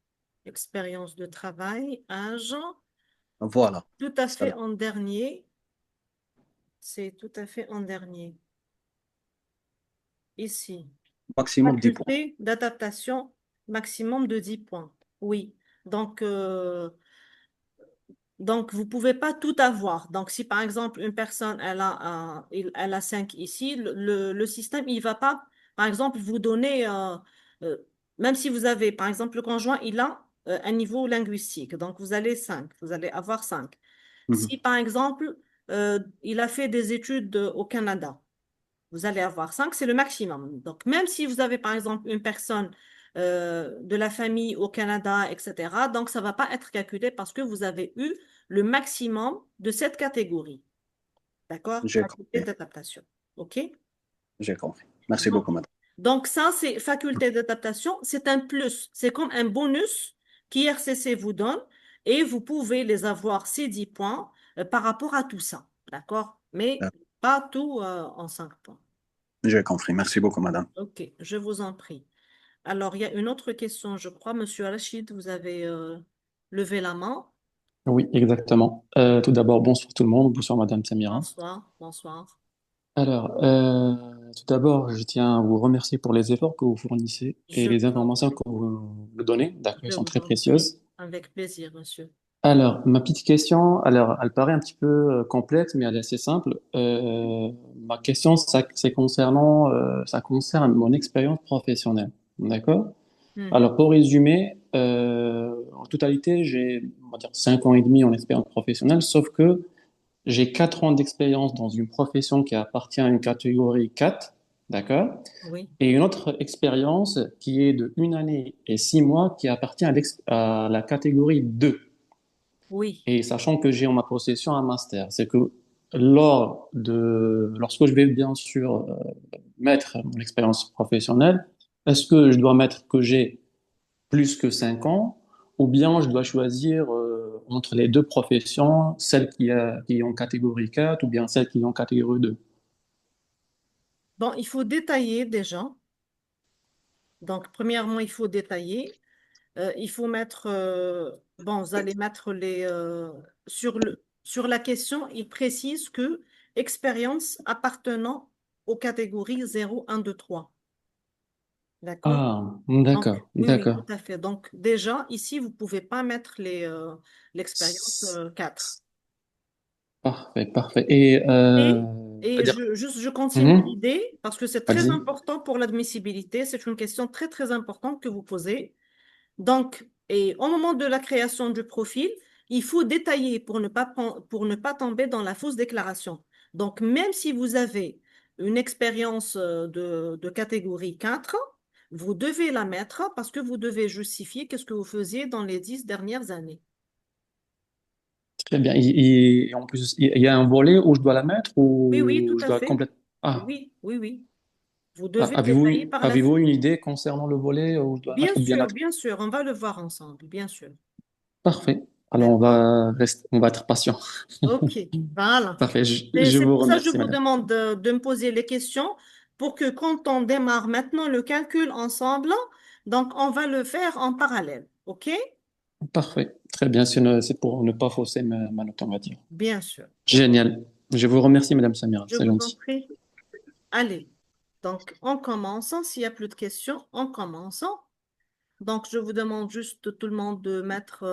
S1: Expérience de travail, âge.
S4: Voilà.
S1: Tout à
S4: Ça,
S1: fait en dernier. C'est tout à fait en dernier. Ici.
S4: maximum 10 points.
S1: Faculté d'adaptation, maximum de 10 points. Oui. Donc, Donc, vous ne pouvez pas tout avoir. Donc, si par exemple, une personne, elle a 5 ici, le système, il ne va pas, par exemple, vous donner, euh, même si vous avez, par exemple, le conjoint, il a un niveau linguistique. Donc, vous allez avoir 5.
S4: Mhm.
S1: Si, par exemple, il a fait des études au Canada, vous allez avoir 5, c'est le maximum. Donc, même si vous avez, par exemple, une personne de la famille au Canada, etc., donc ça ne va pas être calculé parce que vous avez eu le maximum de cette catégorie. D'accord?
S4: J'ai
S1: Faculté
S4: compris.
S1: d'adaptation. OK?
S4: J'ai compris. Merci
S1: Donc,
S4: beaucoup, madame.
S1: donc ça, c'est faculté d'adaptation. C'est un plus. C'est comme un bonus qu'IRCC vous donne et vous pouvez les avoir, ces 10 points, par rapport à tout ça. D'accord? Mais
S4: Euh,
S1: pas tout en 5 points.
S4: J'ai compris. Merci beaucoup, madame.
S1: OK, je vous en prie. Alors, il y a une autre question, je crois. Monsieur Rachid, vous avez levé la main.
S5: Oui, exactement. Tout d'abord, bonsoir tout le monde, bonsoir Madame Samira.
S1: Bonsoir, bonsoir.
S5: Alors, tout d'abord, je tiens à vous remercier pour les efforts que vous fournissez et
S1: Je
S5: les
S1: vous en
S5: informations
S1: prie.
S5: que vous nous donnez. D'accord, elles
S1: Je
S5: sont
S1: vous
S5: très
S1: en prie.
S5: précieuses.
S1: Avec plaisir, monsieur.
S5: Alors, ma petite question, alors, elle paraît un petit peu complexe, mais elle est assez simple. Ma question, c'est concernant, ça concerne mon expérience professionnelle. D'accord?
S1: Mhm.
S5: Alors, pour résumer, en totalité, j'ai, on va dire, 5 ans et demi en expérience professionnelle, sauf que j'ai 4 ans d'expérience dans une profession qui appartient à une catégorie 4, d'accord?
S1: Oui,
S5: Et une autre expérience qui est de 1 année et 6 mois qui appartient à la catégorie 2.
S1: oui.
S5: Et sachant que j'ai en ma possession un master, c'est que lorsque je vais bien sûr mettre mon expérience professionnelle, est-ce que je dois mettre que j'ai plus que 5 ans ou bien je dois choisir entre les deux professions, celle qui est en catégorie 4 ou bien celle qui est en catégorie 2?
S1: Bon, il faut détailler déjà. Donc, premièrement, il faut détailler. Il faut mettre, bon, vous allez mettre sur la question, il précise que expérience appartenant aux catégories 0, 1, 2, 3. D'accord?
S5: Ah,
S1: Donc,
S5: d'accord,
S1: oui, oui, tout
S5: d'accord.
S1: à fait. Donc, déjà, ici, vous ne pouvez pas mettre l'expérience 4.
S5: Parfait, parfait. Et,
S1: Et,
S5: c'est-à-dire,
S1: je continue
S5: mhm,
S1: l'idée parce que c'est très
S5: vas-y.
S1: important pour l'admissibilité. C'est une question très, très importante que vous posez. Donc, et au moment de la création du profil, il faut détailler pour ne pas tomber dans la fausse déclaration. Donc, même si vous avez une expérience de catégorie 4, vous devez la mettre parce que vous devez justifier qu'est-ce que vous faisiez dans les 10 dernières années.
S5: Très bien. Et en plus, il y a un volet où je dois la mettre
S1: Oui, oui, tout
S5: ou je
S1: à
S5: dois
S1: fait.
S5: complètement... Ah,
S1: Oui, oui, oui. Vous
S5: ah,
S1: devez détailler par la
S5: avez-vous
S1: suite.
S5: une idée concernant le volet où je dois mettre ou bien la...
S1: Bien sûr, on va le voir ensemble, bien sûr.
S5: Parfait. Alors,
S1: D'accord?
S5: on va être patient.
S1: Ok, voilà.
S5: Parfait.
S1: C'est
S5: Je vous
S1: pour ça que je
S5: remercie,
S1: vous
S5: madame.
S1: demande de me poser les questions pour que quand on démarre maintenant le calcul ensemble, donc on va le faire en parallèle. OK?
S5: Parfait. Très bien. C'est pour ne pas fausser ma note, on va dire.
S1: Bien sûr. OK.
S5: Génial. Je vous remercie, madame Samira.
S1: Je
S5: C'est
S1: vous en
S5: gentil.
S1: prie. Allez. Donc, en commençant, s'il n'y a plus de questions, en commençant. Donc, je vous demande juste tout le monde de mettre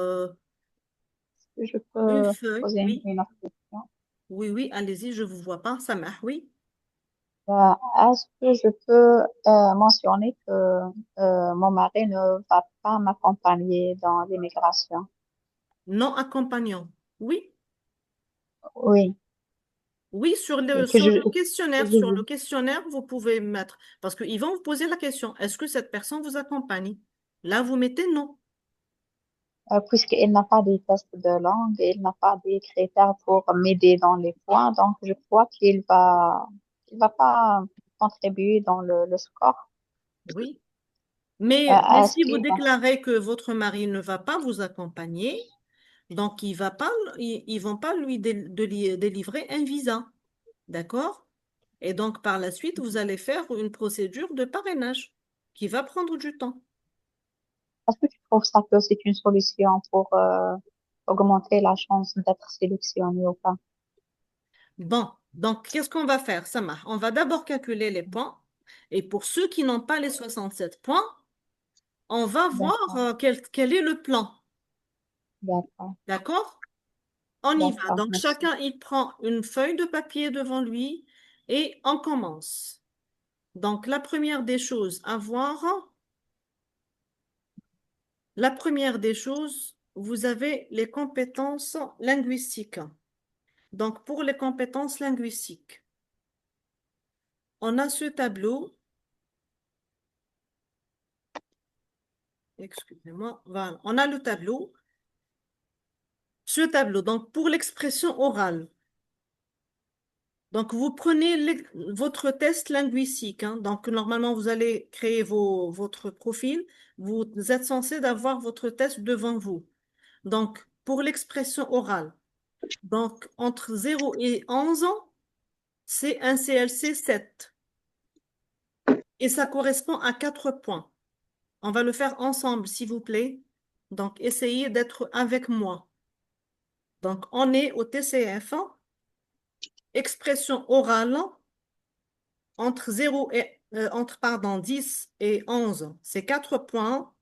S2: Je
S1: une
S2: peux
S1: feuille.
S2: poser
S1: Oui,
S2: une autre question.
S1: oui, oui, allez-y, je ne vous vois pas. Ça marche, oui.
S2: Est-ce que je peux mentionner que mon mari ne va pas m'accompagner dans l'immigration?
S1: Non accompagnant. Oui.
S2: Oui,
S1: Oui,
S2: que je, que
S1: sur le questionnaire, vous pouvez mettre, parce qu'ils vont vous poser la question, est-ce que cette personne vous accompagne? Là, vous mettez non.
S2: puisqu'il n'a pas des tests de langue, il n'a pas des critères pour m'aider dans les points, donc je crois il va pas contribuer dans le score.
S1: Oui. Mais
S2: Est-ce
S1: si vous
S2: qu'il va,
S1: déclarez que votre mari ne va pas vous accompagner, donc il va pas, ils vont pas lui délivrer un visa. D'accord? Et donc, par la suite, vous allez faire une procédure de parrainage qui va prendre du temps.
S2: est-ce que tu trouves ça que c'est une solution pour augmenter la chance d'être sélectionné ou pas?
S1: Bon, donc qu'est-ce qu'on va faire, Samah? On va d'abord calculer les points. Et pour ceux qui n'ont pas les 67 points, on va voir
S2: D'accord,
S1: quel est le plan.
S2: d'accord,
S1: D'accord? On y va.
S2: d'accord,
S1: Donc
S2: merci.
S1: chacun, il prend une feuille de papier devant lui et on commence. Donc la première des choses à voir, La première des choses, vous avez les compétences linguistiques. Donc, pour les compétences linguistiques, on a ce tableau. Excusez-moi. Voilà. On a le tableau. Ce tableau, donc pour l'expression orale. Donc, vous prenez votre test linguistique, hein. Donc, normalement, vous allez créer votre profil. Vous êtes censé d'avoir votre test devant vous. Donc, pour l'expression orale, donc entre 0 et 11 ans, c'est un CLC 7. Et ça correspond à 4 points. On va le faire ensemble, s'il vous plaît. Donc, essayez d'être avec moi. Donc, on est au TCF, expression orale, entre 0 et, entre 10 et 11, c'est 4 points.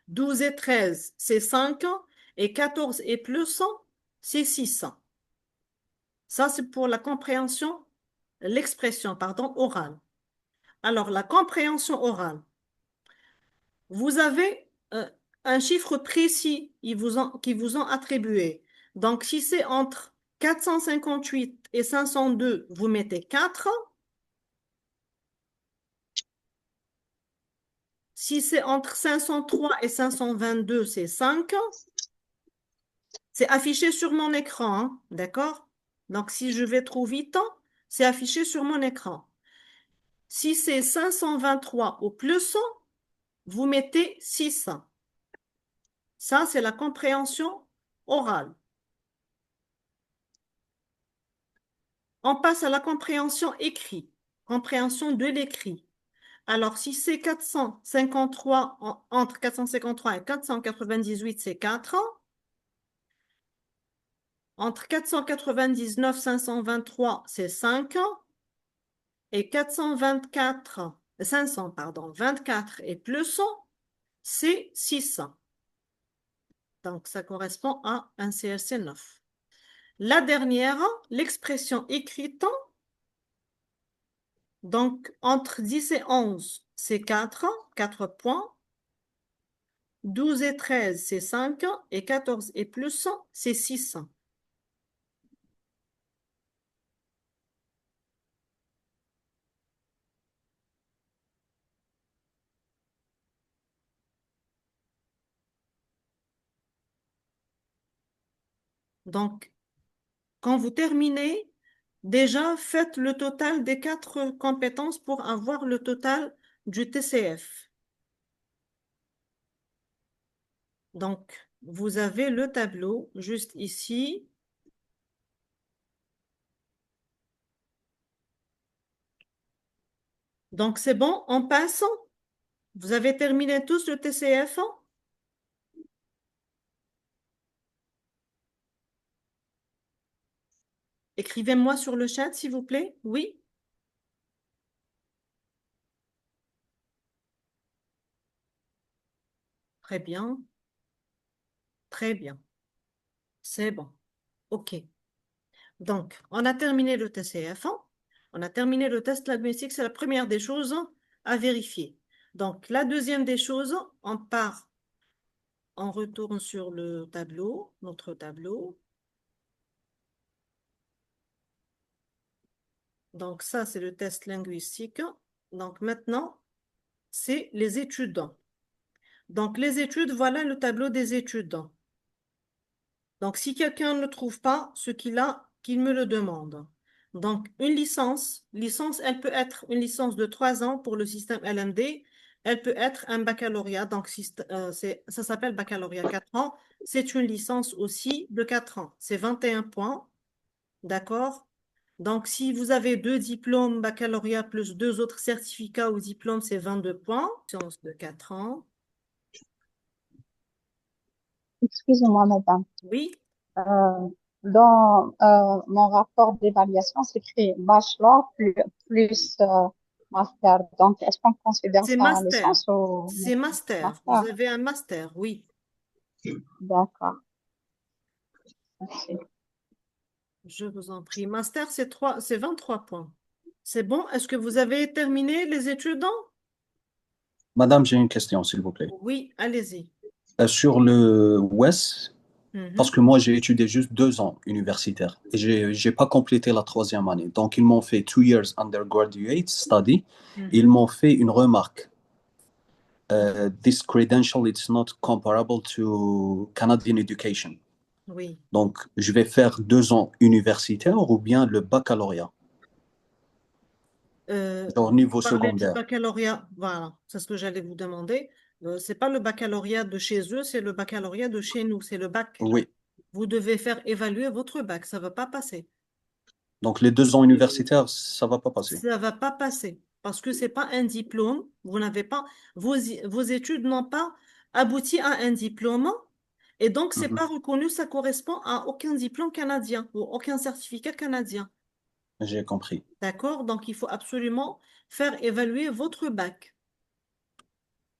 S1: 12 et 13, c'est 5. Et 14 et plus, c'est 6. Ça, c'est pour la compréhension, l'expression, pardon, orale. Alors, la compréhension orale. Vous avez un chiffre précis qui vous ont attribué. Donc, si c'est entre 458 et 502, vous mettez 4. Si c'est entre 503 et 522, c'est 5. C'est affiché sur mon écran, hein, d'accord? Donc, si je vais trop vite, c'est affiché sur mon écran. Si c'est 523 au plus, vous mettez 6. Ça, c'est la compréhension orale. On passe à la compréhension écrite, compréhension de l'écrit. Alors, si c'est 453, entre 453 et 498, c'est 4. Entre 499 et 523, c'est 5. Et 500, pardon, 24 et plus, c'est 6. Donc, ça correspond à un CLC 9. La dernière, l'expression écrite, donc entre 10 et 11, c'est 4 points. 12 et 13, c'est 5. Et 14 et plus, c'est 6. Donc, quand vous terminez, déjà faites le total des 4 compétences pour avoir le total du TCF. Donc, vous avez le tableau juste ici. Donc, c'est bon, en passant, vous avez terminé tous le TCF. Écrivez-moi sur le chat, s'il vous plaît. Oui? Très bien. Très bien. C'est bon. OK. Donc, on a terminé le TCF. On a terminé le test linguistique. C'est la première des choses à vérifier. Donc, la deuxième des choses, on retourne sur le tableau, notre tableau. Donc, ça, c'est le test linguistique. Donc, maintenant, c'est les études. Donc, les études, voilà le tableau des études. Donc, si quelqu'un ne trouve pas ce qu'il a, qu'il me le demande. Donc, une licence, elle peut être une licence de 3 ans pour le système LMD. Elle peut être un baccalauréat. Donc, ça s'appelle baccalauréat 4 ans. C'est une licence aussi de 4 ans. C'est 21 points. D'accord? Donc, si vous avez 2 diplômes baccalauréat plus 2 autres certificats ou diplômes, c'est 22 points. Licence de 4 ans.
S2: Excusez-moi, madame.
S1: Oui.
S2: Dans mon rapport d'évaluation, c'est écrit bachelor plus master. Donc, est-ce qu'on considère
S1: C'est
S2: ça en
S1: master.
S2: licence ou
S1: C'est master. Vous
S2: master?
S1: avez un master, oui.
S2: D'accord. Merci.
S1: Je vous en prie. Master, c'est 23 points. C'est bon? Est-ce que vous avez terminé les études?
S4: Madame, j'ai une question, s'il vous plaît.
S1: Oui, allez-y.
S4: Sur le West, parce
S1: Mhm,
S4: que moi, j'ai étudié juste 2 ans universitaire et j'ai pas complété la troisième année. Donc, ils m'ont fait 2 years undergraduate study. Ils
S1: mhm.
S4: m'ont fait une remarque. This credential is not comparable to Canadian education.
S1: Oui.
S4: Donc, je vais faire 2 ans universitaire ou bien le baccalauréat, genre
S1: Vous
S4: niveau
S1: parlez du
S4: secondaire.
S1: baccalauréat, voilà, c'est ce que j'allais vous demander. C'est pas le baccalauréat de chez eux, c'est le baccalauréat de chez nous, c'est le bac.
S4: Oui.
S1: Vous devez faire évaluer votre bac, ça va pas passer.
S4: Donc, les 2 ans universitaires, ça va pas passer.
S1: Ça va pas passer parce que c'est pas un diplôme. Vous n'avez pas, vos études n'ont pas abouti à un diplôme et donc c'est
S4: Mhm.
S1: pas reconnu, ça correspond à aucun diplôme canadien ou aucun certificat canadien.
S4: J'ai compris.
S1: D'accord? Donc il faut absolument faire évaluer votre bac.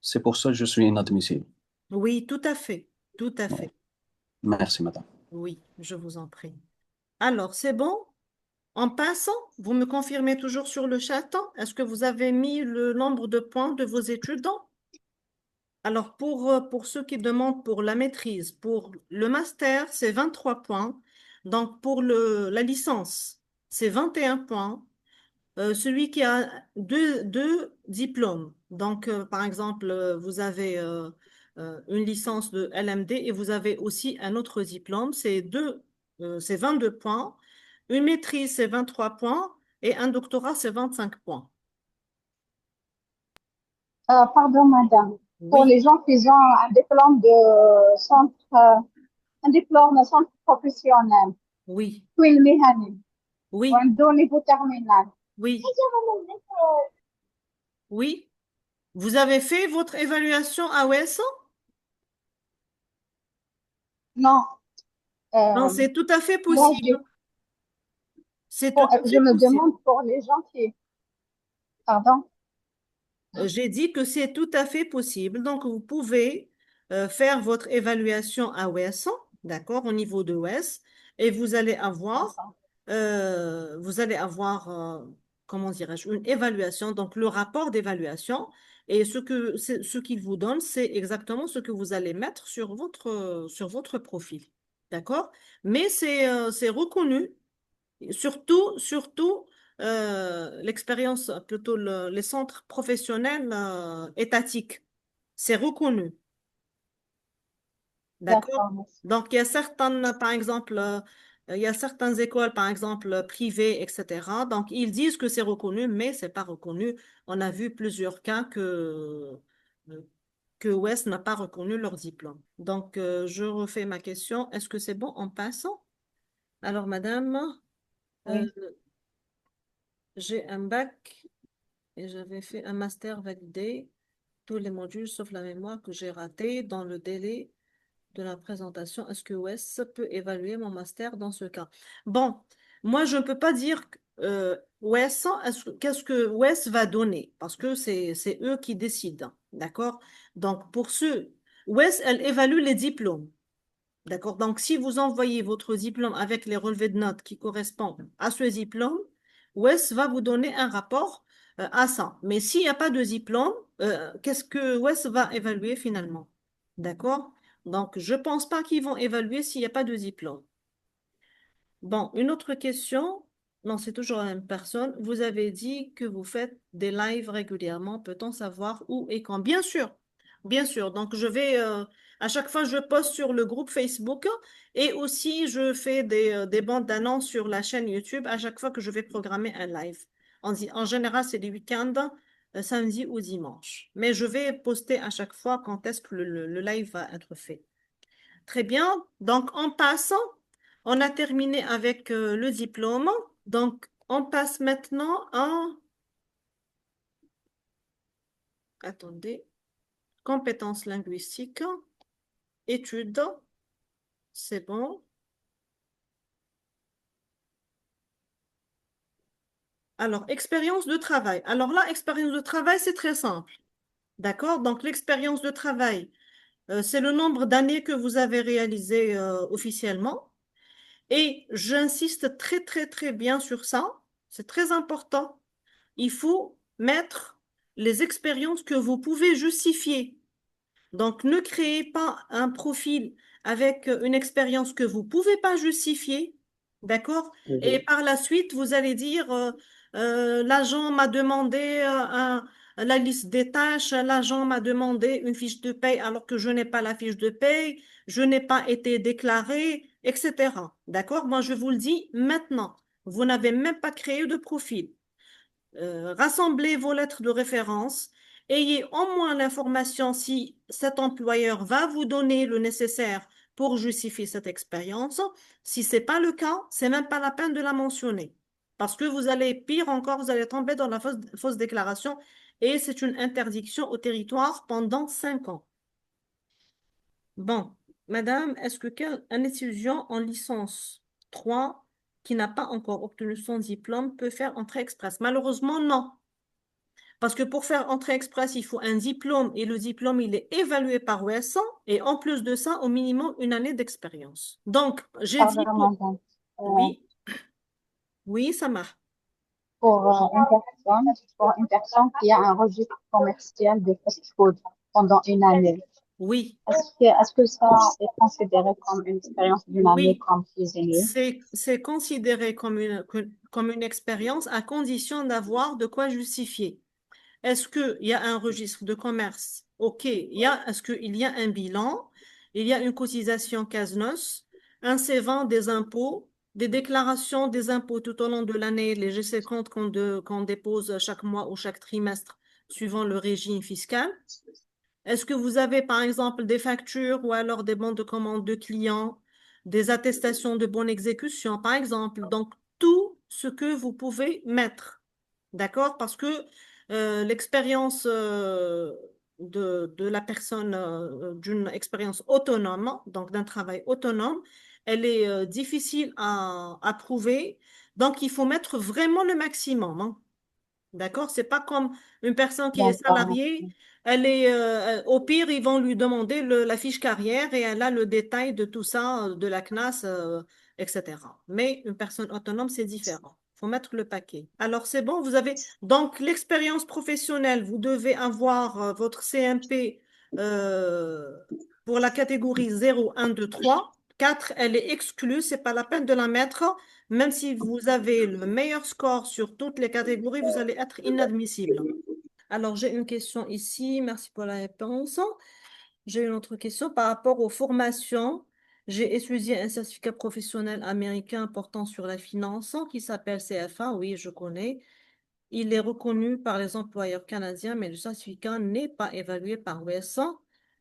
S4: C'est pour ça que je suis inadmissible.
S1: Oui, tout à fait. Tout à
S4: Ouais.
S1: fait.
S4: Merci, madame.
S1: Oui, je vous en prie. Alors, c'est bon? En passant, vous me confirmez toujours sur le chat? Est-ce que vous avez mis le nombre de points de vos études? Alors, pour ceux qui demandent pour la maîtrise, pour le master, c'est 23 points. Donc, pour la licence, c'est 21 points. Celui qui a deux diplômes, donc par exemple, vous avez une licence de LMD et vous avez aussi un autre diplôme, c'est 22 points. Une maîtrise, c'est 23 points et un doctorat, c'est 25 points.
S2: Pardon, madame. Pour
S1: Oui,
S2: les gens qui ont un diplôme de centre, un diplôme de centre professionnel,
S1: oui,
S2: puis mécanique, ou un
S1: oui,
S2: au niveau terminal.
S1: oui, oui. Vous avez fait votre évaluation à AWS?
S2: Non,
S1: Non,
S2: euh,
S1: c'est tout à fait
S2: moi,
S1: possible. C'est tout à
S2: je
S1: fait
S2: me
S1: possible.
S2: demande pour les gens qui, pardon,
S1: J'ai dit que c'est tout à fait possible. Donc, vous pouvez faire votre évaluation à WES, d'accord, au niveau de WES, et
S2: d'accord,
S1: vous allez avoir, comment dirais-je, une évaluation, donc le rapport d'évaluation. Et ce qu'il vous donne, c'est exactement ce que vous allez mettre sur votre profil. D'accord? Mais c'est reconnu. Surtout l'expérience, plutôt les centres professionnels étatiques. C'est reconnu. D'accord?
S2: d'accord, merci.
S1: Donc, il y a certaines, par exemple, il y a certaines écoles, par exemple, privées, etc. Donc, ils disent que c'est reconnu, mais c'est pas reconnu. On a vu plusieurs cas euh, que West n'a pas reconnu leur diplôme. Donc, je refais ma question. Est-ce que c'est bon en passant? Alors, madame, euh,
S2: Oui,
S1: j'ai un bac. Et j'avais fait un master validé, tous les modules sauf la mémoire que j'ai raté dans le délai de la présentation. Est-ce que WES peut évaluer mon master dans ce cas? Bon, moi, je ne peux pas dire WES, qu'est-ce que WES va donner, parce que c'est eux qui décident, d'accord? Donc, pour ceux, WES, elle évalue les diplômes. D'accord? Donc, si vous envoyez votre diplôme avec les relevés de notes qui correspondent à ce diplôme, WES va vous donner un rapport à ça. Mais s'il n'y a pas de diplôme, qu'est-ce que WES va évaluer finalement? D'accord? Donc, je ne pense pas qu'ils vont évaluer s'il n'y a pas de diplôme. Bon, une autre question. Non, c'est toujours la même personne. Vous avez dit que vous faites des lives régulièrement. Peut-on savoir où et quand? Bien sûr, bien sûr. Donc, à chaque fois, je poste sur le groupe Facebook et aussi je fais des bandes d'annonces sur la chaîne YouTube à chaque fois que je vais programmer un live. En général, c'est les week-ends, samedi ou dimanche. Mais je vais poster à chaque fois quand est-ce que le live va être fait. Très bien. Donc, en passant, on a terminé avec le diplôme. Donc, on passe maintenant à, attendez, compétences linguistiques, études, c'est bon. Alors, expérience de travail. Alors là, expérience de travail, c'est très simple. D'accord? Donc, l'expérience de travail, c'est le nombre d'années que vous avez réalisé officiellement. Et j'insiste très, très, très bien sur ça. C'est très important. Il faut mettre les expériences que vous pouvez justifier. Donc, ne créez pas un profil avec une expérience que vous ne pouvez pas justifier, d'accord? Et
S5: Mhm.
S1: par la suite, vous allez dire, l'agent m'a demandé la liste des tâches, l'agent m'a demandé une fiche de paye alors que je n'ai pas la fiche de paye, je n'ai pas été déclaré, etc. D'accord? Moi, je vous le dis maintenant, vous n'avez même pas créé de profil. Rassemblez vos lettres de référence, ayez au moins l'information si cet employeur va vous donner le nécessaire pour justifier cette expérience. Si ce n'est pas le cas, c'est même pas la peine de la mentionner. Parce que vous allez, pire encore, vous allez tomber dans la fausse déclaration et c'est une interdiction au territoire pendant 5 ans. Bon, madame, est-ce que un étudiant en licence 3 qui n'a pas encore obtenu son diplôme peut faire entrée express? Malheureusement, non. Parce que pour faire entrée express, il faut un diplôme et le diplôme, il est évalué par OSA et en plus de ça, au minimum une année d'expérience. Donc, j'ai dit
S2: Pardon,
S1: pour...
S2: madame. Euh,
S1: Oui, oui, ça marche.
S2: pour pour une personne qui a un registre commercial de fast-food pendant une année,
S1: Oui,
S2: est-ce que ça est considéré comme une expérience d'une année
S1: oui.
S2: comme cuisinier?
S1: C'est considéré comme une expérience à condition d'avoir de quoi justifier. Est-ce qu'il y a un registre de commerce? OK. Est-ce qu'il y a un bilan? Il y a une cotisation CASNOS, un CEVAN des impôts, des déclarations des impôts tout au long de l'année, les GC comptes qu'on dépose chaque mois ou chaque trimestre suivant le régime fiscal. Est-ce que vous avez, par exemple, des factures ou alors des bons de commande de clients, des attestations de bonne exécution, par exemple? Donc, tout ce que vous pouvez mettre. D'accord? Parce que l'expérience de la personne, d'une expérience autonome, donc d'un travail autonome, elle est difficile à prouver. Donc, il faut mettre vraiment le maximum, hein. D'accord? C'est pas comme une personne qui est
S2: D'accord.
S1: salariée. Au pire, ils vont lui demander la fiche carrière et elle a le détail de tout ça, de la CNAS, etc. Mais une personne autonome, c'est différent. Il faut mettre le paquet. Alors, c'est bon, vous avez donc l'expérience professionnelle. Vous devez avoir votre CMP euh, pour la catégorie 0, 1, 2, 3. 4, elle est exclue, c'est pas la peine de la mettre. Même si vous avez le meilleur score sur toutes les catégories, vous allez être inadmissible. Alors, j'ai une question ici. Merci pour la réponse. J'ai une autre question par rapport aux formations. J'ai étudié un certificat professionnel américain portant sur la finance qui s'appelle CFA. Oui, je connais. Il est reconnu par les employeurs canadiens, mais le certificat n'est pas évalué par OESA.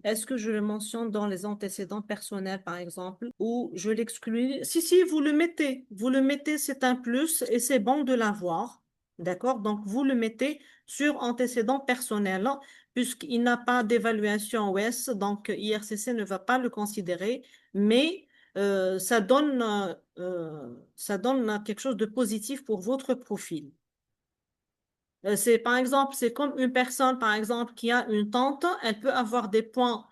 S1: Est-ce que je le mentionne dans les antécédents personnels, par exemple, ou je l'exclus? Si, si, vous le mettez. Vous le mettez, c'est un plus et c'est bon de l'avoir. D'accord? Donc, vous le mettez sur antécédents personnels, hein, puisqu'il n'a pas d'évaluation OS, donc IRCC ne va pas le considérer, mais ça donne quelque chose de positif pour votre profil. C'est par exemple, c'est comme une personne, par exemple, qui a une tante, elle peut avoir des points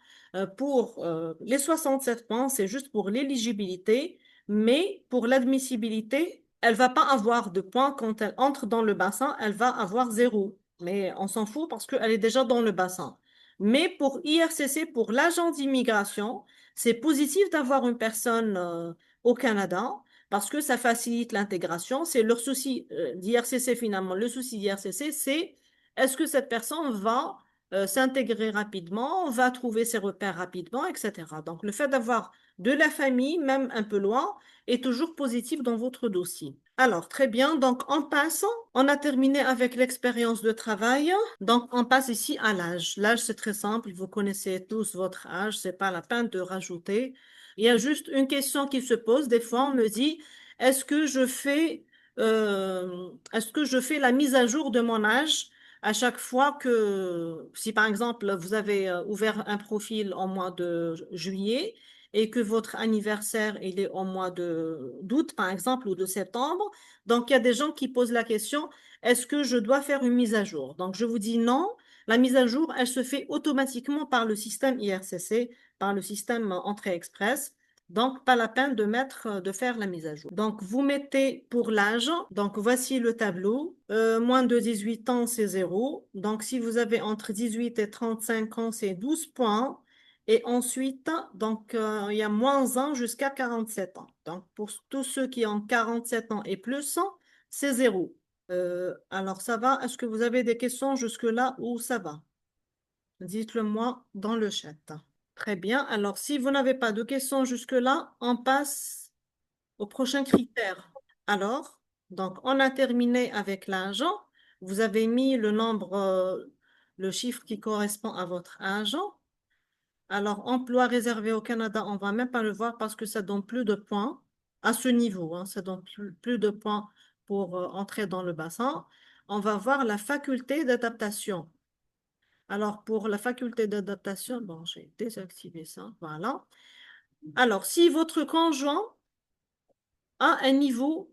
S1: pour les 67 points, c'est juste pour l'éligibilité, mais pour l'admissibilité, elle va pas avoir de points quand elle entre dans le bassin, elle va avoir zéro. Mais on s'en fout parce qu'elle est déjà dans le bassin. Mais pour IRCC, pour l'agent d'immigration, c'est positif d'avoir une personne au Canada parce que ça facilite l'intégration. C'est leur souci d'IRCC finalement. Le souci d'IRCC, c'est est-ce que cette personne va s'intégrer rapidement, va trouver ses repères rapidement, etc. Donc, le fait d'avoir de la famille, même un peu loin, est toujours positif dans votre dossier. Alors, très bien. Donc, en passant, on a terminé avec l'expérience de travail. Donc, on passe ici à l'âge. L'âge, c'est très simple. Vous connaissez tous votre âge. C'est pas la peine de rajouter. Il y a juste une question qui se pose. Des fois, on me dit, est-ce que je fais, est-ce que je fais la mise à jour de mon âge à chaque fois que, si par exemple, vous avez ouvert un profil en mois de juillet et que votre anniversaire, il est au mois d'août, par exemple, ou de septembre, donc il y a des gens qui posent la question, est-ce que je dois faire une mise à jour? Donc, je vous dis non. La mise à jour, elle se fait automatiquement par le système IRCC, par le système Entrée Express. Donc, pas la peine de de faire la mise à jour. Donc, vous mettez pour l'âge. Donc, voici le tableau. Moins de 18 ans, c'est 0. Donc, si vous avez entre 18 et 35 ans, c'est 12 points. Et ensuite, donc, il y a -1 jusqu'à 47 ans. Donc, pour tous ceux qui ont 47 ans et plus, c'est 0. Alors, ça va? Est-ce que vous avez des questions jusque-là ou ça va? Dites-le moi dans le chat. Très bien. Alors, si vous n'avez pas de questions jusque-là, on passe au prochain critère. Alors, donc, on a terminé avec l'âge. Vous avez mis le nombre, le chiffre qui correspond à votre âge. Alors, emploi réservé au Canada, on ne va même pas le voir parce que ça donne plus de points à ce niveau, hein, ça donne plus de points pour entrer dans le bassin. On va voir la faculté d'adaptation. Alors, pour la faculté d'adaptation, bon, j'ai désactivé ça, voilà. Alors, si votre conjoint a un niveau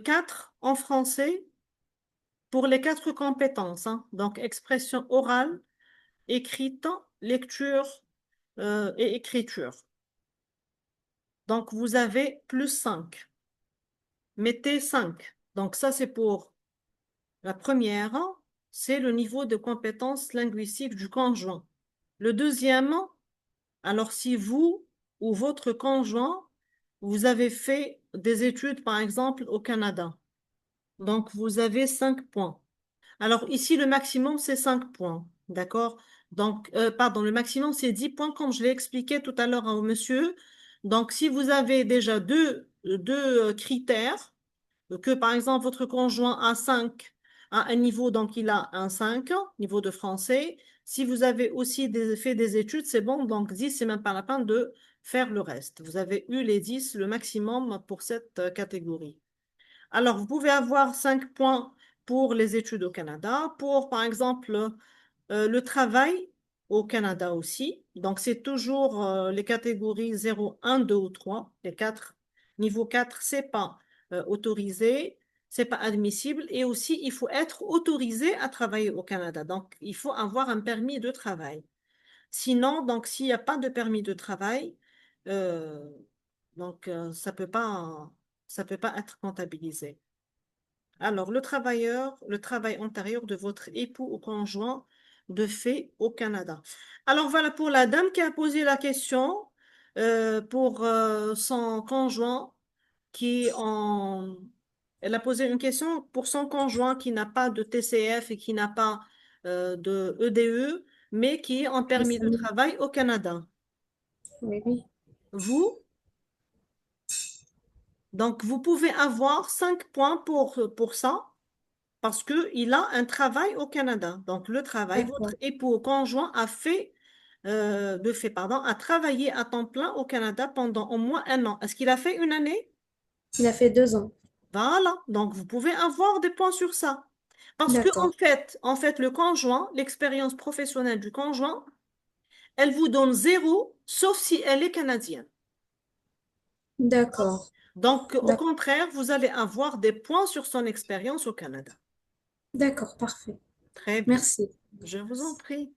S1: 4 en français pour les 4 compétences, hein, donc expression orale, écrite, lecture et écriture. Donc, vous avez +5. Mettez 5. Donc, ça, c'est pour la première. C'est le niveau de compétence linguistique du conjoint. Le deuxième, alors si vous ou votre conjoint, vous avez fait des études, par exemple, au Canada. Donc, vous avez 5 points. Alors, ici, le maximum, c'est 5 points. D'accord? Donc, pardon, le maximum, c'est 10 points, comme je l'ai expliqué tout à l'heure au monsieur. Donc, si vous avez déjà deux critères, que par exemple, votre conjoint a 5 à un niveau, donc il a un 5 niveau de français. Si vous avez aussi fait des études, c'est bon. Donc, 10, c'est même pas la peine de faire le reste. Vous avez eu les 10, le maximum pour cette catégorie. Alors, vous pouvez avoir 5 points pour les études au Canada, pour, par exemple, le travail au Canada aussi. Donc, c'est toujours les catégories 0, 1, 2 ou 3. Les 4. Niveau 4, c'est pas autorisé, c'est pas admissible. Et aussi, il faut être autorisé à travailler au Canada. Donc, il faut avoir un permis de travail. Sinon, donc, s'il n'y a pas de permis de travail, euh, donc, ça peut pas être comptabilisé. Alors, le travail antérieur de votre époux ou conjoint de fait au Canada. Alors, voilà pour la dame qui a posé la question pour son conjoint qui en... Elle a posé une question pour son conjoint qui n'a pas de TCF et qui n'a pas de EDE, mais qui est en
S3: Oui,
S1: permis de travail au Canada.
S3: oui, oui.
S1: Vous, donc, vous pouvez avoir 5 points pour ça. Parce qu'il a un travail au Canada. Donc, le travail, votre
S3: D'accord.
S1: époux ou conjoint a travaillé à temps plein au Canada pendant au moins 1 an. Est-ce qu'il a fait une année?
S3: Il a fait 2 ans.
S1: Voilà. Donc, vous pouvez avoir des points sur ça. Parce que,
S3: D'accord.
S1: en fait, le conjoint, l'expérience professionnelle du conjoint, elle vous donne 0, sauf si elle est canadienne.
S3: D'accord.
S1: Donc, au
S3: D'ac-
S1: contraire, vous allez avoir des points sur son expérience au Canada.
S3: D'accord, parfait.
S1: Très bien.
S3: Merci.
S1: Je vous en prie.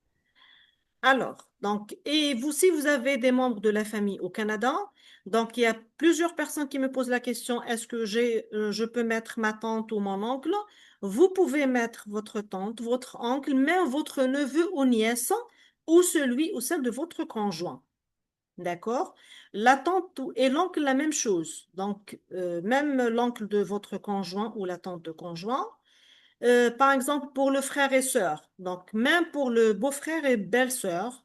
S1: Alors, donc, et vous, si vous avez des membres de la famille au Canada, donc il y a plusieurs personnes qui me posent la question, est-ce que je peux mettre ma tante ou mon oncle? Vous pouvez mettre votre tante, votre oncle, même votre neveu ou nièce, ou celui ou celle de votre conjoint. D'accord? La tante et l'oncle, la même chose. Donc, même l'oncle de votre conjoint ou la tante de conjoint. Par exemple, pour le frère et sœur. Donc, même pour le beau-frère et belle-sœur,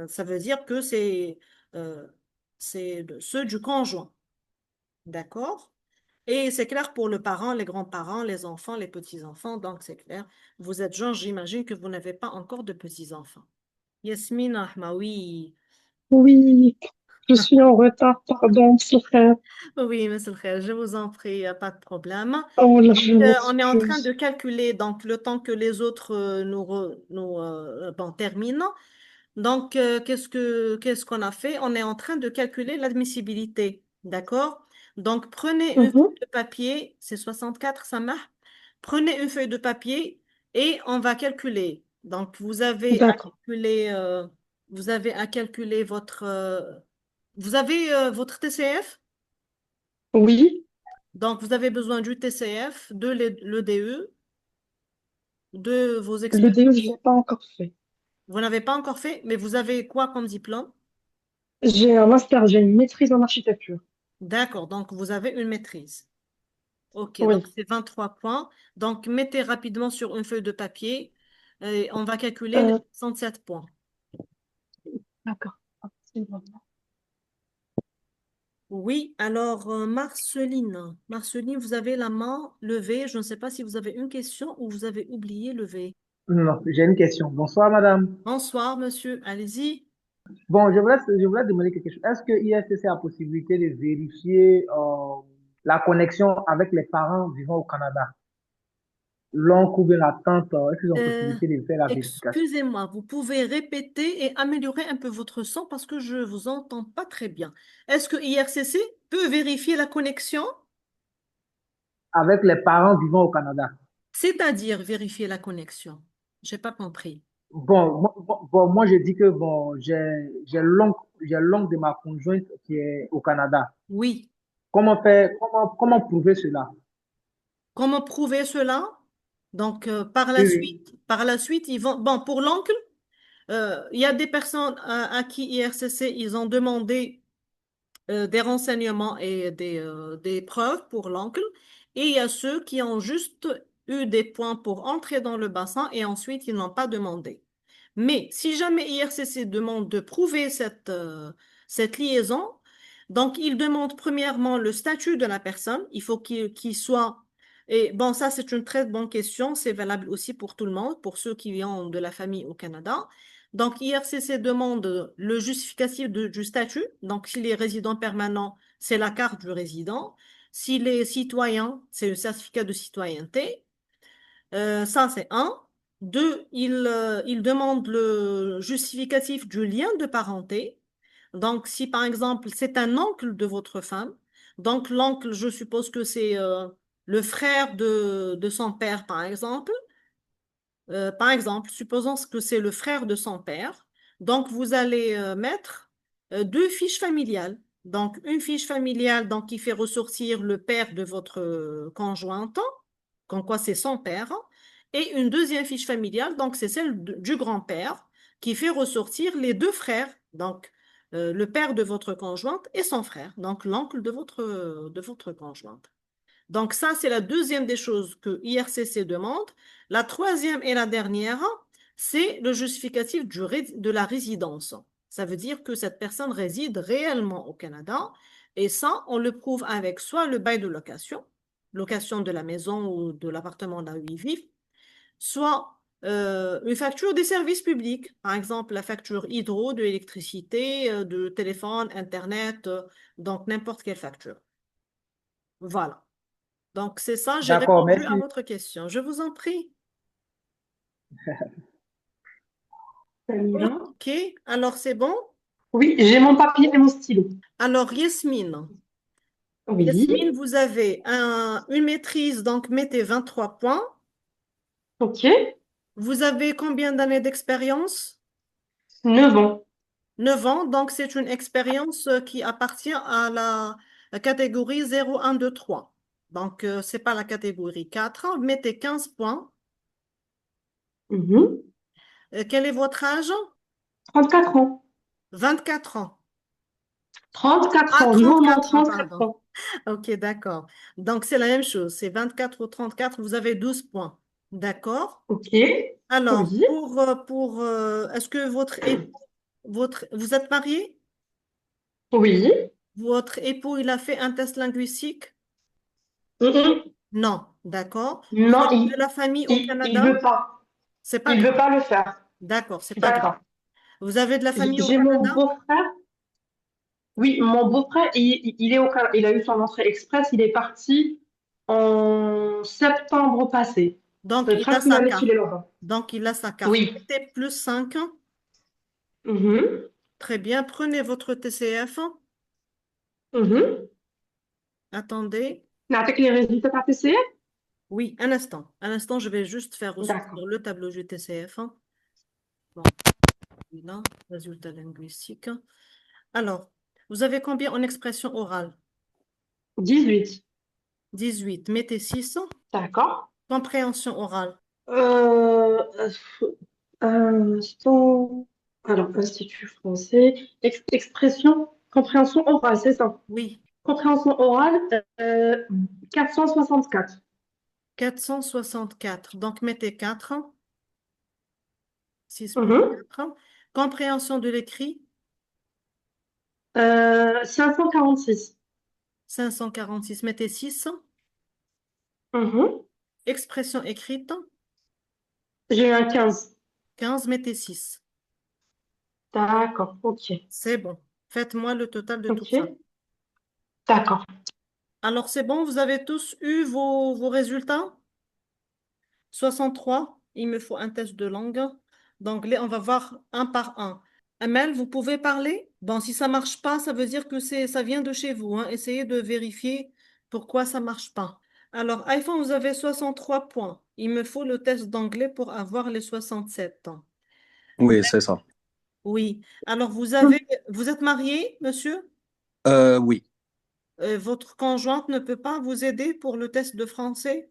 S1: ça veut dire que euh, c'est ceux du conjoint. D'accord? Et c'est clair pour le parent, les grands-parents, les enfants, les petits-enfants. Donc, c'est clair. Vous êtes jeune, j'imagine que vous n'avez pas encore de petits-enfants. Yasmine Ahma, oui.
S6: Oui, je suis en retard, pardon, frère.
S1: Oui, monsieur le Khair, je vous en prie, pas de problème.
S6: Oh là, je
S1: On est en train
S6: m'excuse.
S1: de calculer donc, le temps que les autres bon, terminent. Donc, qu'est-ce qu'on a fait? On est en train de calculer l'admissibilité. D'accord? Donc, prenez une
S6: Mhm.
S1: feuille de papier, c'est 64, ça marche. Prenez une feuille de papier et on va calculer. Donc,
S6: D'accord.
S1: vous avez à calculer vous avez votre TCF.
S6: Oui,
S1: Donc, vous avez besoin du TCF, de l'EDE, de vos
S6: le
S1: expériences.
S6: DE, je ne l'ai pas encore fait.
S1: Vous n'avez pas encore fait, mais vous avez quoi comme diplôme?
S6: J'ai un master, j'ai une maîtrise en architecture.
S1: D'accord, donc vous avez une maîtrise. Ok, donc
S6: Oui.
S1: c'est 23 points. Donc mettez rapidement sur une feuille de papier et on va calculer les
S6: Euh,
S1: 67 points.
S6: d'accord.
S1: Oui, alors Marceline, vous avez la main levée. Je ne sais pas si vous avez une question ou vous avez oublié lever.
S7: Non, j'ai une question. Bonsoir, madame.
S1: Bonsoir, monsieur. Allez-y.
S7: Bon, je voulais demander quelque chose. Est-ce que IFCC a possibilité de vérifier la connexion avec les parents vivant au Canada? L'oncle ou bien la tante, est-ce qu'ils ont
S1: Euh,
S7: possibilité de faire la vérification?
S1: excusez-moi, vous pouvez répéter et améliorer un peu votre son parce que je vous entends pas très bien. Est-ce que IRCC peut vérifier la connexion,
S7: Avec les parents vivant au Canada.
S1: c'est-à-dire vérifier la connexion? J'ai pas compris.
S7: Moi, je dis que bon, j'ai l'oncle de ma conjointe qui est au Canada.
S1: Oui.
S7: Comment prouver cela?
S1: Comment prouver cela? Donc,
S7: Oui, oui.
S1: par la suite, ils vont. Bon, pour l'oncle, il y a des personnes à qui IRCC, ils ont demandé des renseignements et des preuves pour l'oncle. Et il y a ceux qui ont juste eu des points pour entrer dans le bassin et ensuite ils n'ont pas demandé. Mais si jamais IRCC demande de prouver cette liaison, donc il demande premièrement le statut de la personne. Il faut qu'il soit... Et bon, ça c'est une très bonne question. C'est valable aussi pour tout le monde, pour ceux qui ont de la famille au Canada. Donc, IRCC demande le justificatif du statut. Donc, s'il est résident permanent, c'est la carte du résident. S'il est citoyen, c'est le certificat de citoyenneté. Ça, c'est un. Deux, il demande le justificatif du lien de parenté. Donc, si par exemple, c'est un oncle de votre femme, donc l'oncle, je suppose que c'est le frère de son père, par exemple. Par exemple, supposons que c'est le frère de son père. Donc, vous allez mettre deux fiches familiales. Donc, une fiche familiale donc, qui fait ressortir le père de votre conjointe, comme quoi c'est son père, et une deuxième fiche familiale, donc c'est celle du grand-père, qui fait ressortir les deux frères, donc le père de votre conjointe et son frère, donc l'oncle de votre conjointe. Donc ça, c'est la deuxième des choses que IRCC demande. La troisième et la dernière, c'est le justificatif de la résidence. Ça veut dire que cette personne réside réellement au Canada et ça, on le prouve avec soit le bail de location, location de la maison ou de l'appartement là où ils vivent, soit une facture des services publics, par exemple la facture hydro, de l'électricité, de téléphone, Internet, donc n'importe quelle facture. Voilà. Donc, c'est ça, j'ai
S7: D'accord,
S1: répondu à
S7: merci.
S1: votre question. Je vous en prie.
S6: Samira.
S1: Ok, alors c'est bon.
S6: Oui, j'ai mon papier et mon stylo.
S1: Alors, Yasmine.
S6: Oui,
S1: Yasmine, vous avez une maîtrise, donc mettez 23 points.
S6: ok.
S1: Vous avez combien d'années d'expérience?
S6: 9 ans.
S1: 9 ans, donc c'est une expérience qui appartient à la catégorie 0, 1, 2, 3. Donc, ce n'est pas la catégorie 4. Mettez 15 points.
S6: Mhm.
S1: Quel est votre âge?
S6: 34 ans.
S1: 24 ans.
S6: 34
S1: Ah,
S6: ans. Non, non,
S1: 34 ans,
S6: 34
S1: pardon.
S6: ans.
S1: Ok, d'accord. Donc, c'est la même chose. C'est 24 ou 34, vous avez 12 points. D'accord?
S6: Ok.
S1: Alors,
S6: Oui.
S1: est-ce que vous êtes marié?
S6: Oui.
S1: Votre époux, il a fait un test linguistique?
S6: Mhm.
S1: Non, d'accord. Vous
S6: Non,
S1: avez de la famille au
S6: il
S1: Canada?
S6: veut pas.
S1: C'est pas
S6: Il veut
S1: grave.
S6: pas le faire.
S1: D'accord, c'est pas grave.
S6: D'accord.
S1: Vous avez de la famille au
S6: J'ai mon
S1: Canada?
S6: beau-frère. Oui, mon beau-frère, il est il a eu son entrée express. Il est parti en septembre passé. Ça
S1: Donc,
S6: fait
S1: il a
S6: presque une
S1: sa
S6: année qu'il
S1: carte.
S6: est là-bas.
S1: Donc, il a sa carte.
S6: Oui.
S1: Mettez plus 5.
S6: Mhm.
S1: Très bien. Prenez votre TCF.
S6: Mhm.
S1: Attendez.
S6: Avec les résultats par TCF?
S1: Oui, un instant. Un instant, je vais juste faire
S6: D'accord.
S1: ressortir le tableau GTCF. Bon, là, résultat linguistique. Alors, vous avez combien en expression orale?
S6: 18.
S1: 18. Mettez 6.
S6: D'accord.
S1: Compréhension orale.
S6: Euh, un instant. Alors, Institut français, expression, compréhension orale, c'est ça.
S1: Oui,
S6: Compréhension orale, euh, 464.
S1: 464. Donc, mettez 4, 6 plus
S6: Mhm.
S1: 4. Compréhension de l'écrit,
S6: 546.
S1: 546. Mettez 6.
S6: Mhm.
S1: Expression écrite,
S6: J'ai eu un 15.
S1: 15. Mettez 6.
S6: D'accord, ok.
S1: C'est bon. Faites-moi le total de tout ça.
S6: Ok, d'accord.
S1: Alors, c'est bon, vous avez tous eu vos résultats? 63. Il me faut un test de langue. D'anglais, on va voir un par un. Amel, vous pouvez parler? Bon, si ça marche pas, ça veut dire que ça vient de chez vous, hein. Essayez de vérifier pourquoi ça marche pas. Alors, iPhone, vous avez 63 points. Il me faut le test d'anglais pour avoir les 67.
S4: Oui, c'est ça.
S1: Oui. Alors, vous êtes marié, monsieur?
S4: Oui.
S1: Votre conjointe ne peut pas vous aider pour le test de français?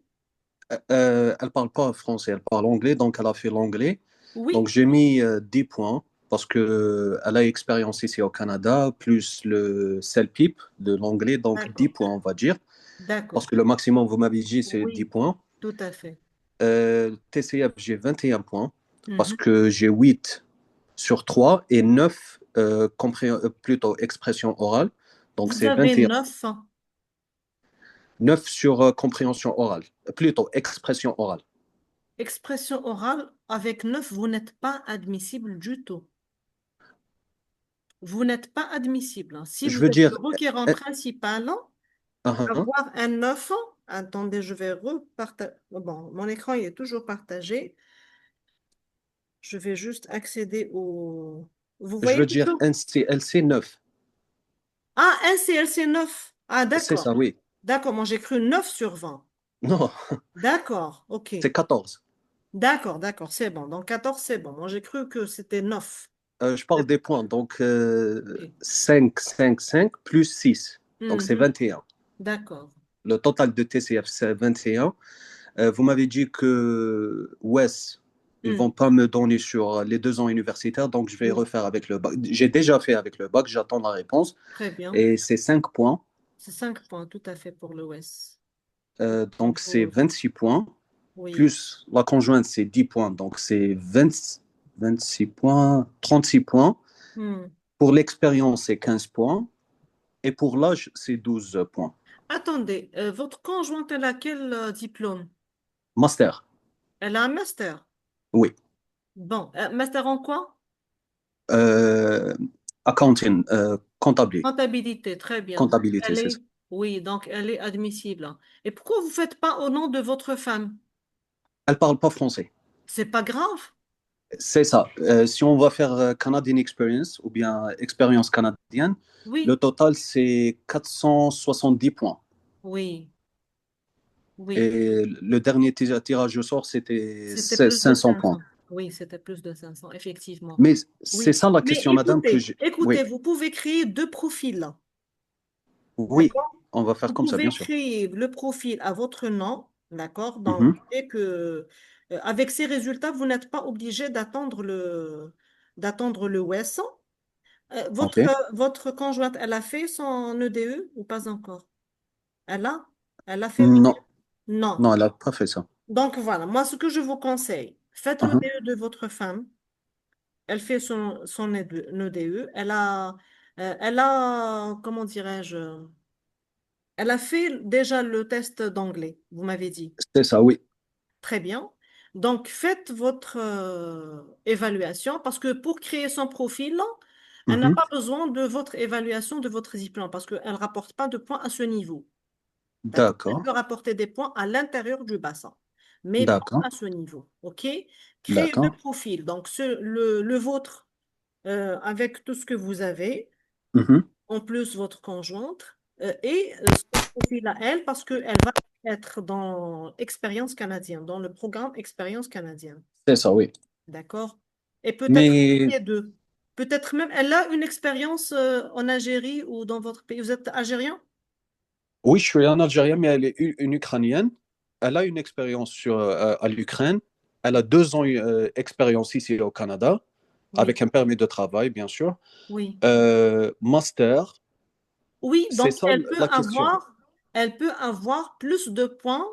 S4: Elle parle pas français, elle parle anglais, donc elle a fait l'anglais. Donc
S1: Oui.
S4: j'ai mis 10 points parce que elle a expérience ici au Canada, plus le CELPIP de l'anglais, donc 10
S1: D'accord.
S4: points, on va dire. Parce
S1: D'accord.
S4: que le maximum, vous m'avez dit, c'est 10
S1: Oui,
S4: points.
S1: tout à fait.
S4: TCF, j'ai 21 points parce
S1: Mhm.
S4: que j'ai 8 sur 3 et 9 plutôt expression orale. Donc
S1: Vous
S4: c'est
S1: avez
S4: 21.
S1: 9.
S4: 9 sur compréhension orale, plutôt expression orale.
S1: Expression orale, avec 9, vous n'êtes pas admissible du tout. Vous n'êtes pas admissible, hein. Si
S4: Je
S1: vous
S4: veux
S1: êtes le
S4: dire,
S1: requérant
S4: euh,
S1: principal, hein,
S4: uh-huh.
S1: avoir un 9. Attendez, je vais repartager. Bon, mon écran il est toujours partagé. Je vais juste accéder au... Vous
S4: Je
S1: voyez
S4: veux
S1: quelque
S4: dire
S1: chose?
S4: NCLC 9.
S1: Ah, un CLC 9. Ah,
S4: C'est
S1: d'accord.
S4: ça, oui.
S1: D'accord, moi j'ai cru 9 sur 20.
S4: Non,
S1: D'accord, ok.
S4: c'est 14.
S1: D'accord, d'accord, c'est bon. Donc 14, c'est bon. Moi j'ai cru que c'était 9.
S4: Je parle des points. Donc,
S1: Ok.
S4: 5, 5, 5 plus 6. Donc, c'est
S1: Mhm.
S4: 21.
S1: D'accord.
S4: Le total de TCF, c'est 21. Vous m'avez dit que Wes, ils
S1: Hmm.
S4: vont pas me donner sur les 2 ans universitaires. Donc, je vais
S1: Oui,
S4: refaire avec le bac. J'ai déjà fait avec le bac. J'attends la réponse.
S1: très bien.
S4: Et c'est 5 points.
S1: C'est 5 points tout à fait pour l'OS.
S4: Donc, c'est 26 points.
S1: Oui.
S4: Plus la conjointe, c'est 10 points. Donc, c'est 26 points, 36 points.
S1: Hmm.
S4: Pour l'expérience, c'est 15 points. Et pour l'âge, c'est 12 points.
S1: Attendez, votre conjointe, elle a quel diplôme?
S4: Master,
S1: Elle a un master.
S4: oui.
S1: Bon, master en quoi?
S4: Euh, Accounting,
S1: Comptabilité, très bien. Donc,
S4: comptabilité,
S1: elle
S4: c'est ça.
S1: est, oui, donc elle est admissible. Et pourquoi vous ne faites pas au nom de votre femme?
S4: Elle parle pas français.
S1: C'est pas grave.
S4: C'est ça. Si on va faire Canadian Experience ou bien expérience canadienne, le
S1: Oui,
S4: total, c'est 470 points.
S1: oui, oui.
S4: Et le dernier tirage au sort, c'était
S1: C'était plus de
S4: 500 points.
S1: 500. Oui, c'était plus de 500, effectivement.
S4: Mais c'est
S1: Oui,
S4: ça la
S1: mais
S4: question, madame, que
S1: écoutez,
S4: j'ai. Oui,
S1: écoutez, vous pouvez créer deux profils.
S4: oui,
S1: D'accord?
S4: on va faire
S1: Vous
S4: comme ça, bien
S1: pouvez
S4: sûr.
S1: créer le profil à votre nom, d'accord? Dans
S4: Mhm.
S1: l'idée que, avec ces résultats, vous n'êtes pas obligé d'attendre le WES.
S4: OK.
S1: Votre conjointe, elle a fait son EDE ou pas encore? Elle a? Elle a fait
S4: Non,
S1: l'EDE? Non.
S4: non, elle n'a pas fait ça.
S1: Donc voilà, moi ce que je vous conseille, faites le
S4: Mhm.
S1: DE de votre femme. Elle fait son EDE. Elle a, comment dirais-je, elle a fait déjà le test d'anglais, vous m'avez dit.
S4: C'est ça, oui.
S1: Très bien. Donc, faites votre évaluation parce que pour créer son profil, elle n'a
S4: Mhm.
S1: pas besoin de votre évaluation de votre diplôme parce qu'elle ne rapporte pas de points à ce niveau. D'accord? Elle
S4: D'accord,
S1: peut rapporter des points à l'intérieur du bassin, mais pas
S4: d'accord,
S1: à ce niveau. OK? Créez deux
S4: d'accord.
S1: profils. Donc, le vôtre avec tout ce que vous avez,
S4: Mhm.
S1: en plus votre conjointe, et son profil à elle, parce qu'elle va être dans Expérience canadienne, dans le programme Expérience canadienne.
S4: C'est ça, oui.
S1: D'accord? Et peut-être
S4: Mais
S1: les deux. Peut-être même, elle a une expérience en Algérie ou dans votre pays. Vous êtes algérien?
S4: oui, je suis en Algérien, mais elle est une Ukrainienne. Elle a une expérience à l'Ukraine. Elle a 2 ans d'expérience ici au Canada.
S1: Oui,
S4: avec un permis de travail, bien sûr.
S1: oui.
S4: Master,
S1: Oui,
S4: c'est
S1: donc
S4: ça la question.
S1: elle peut avoir plus de points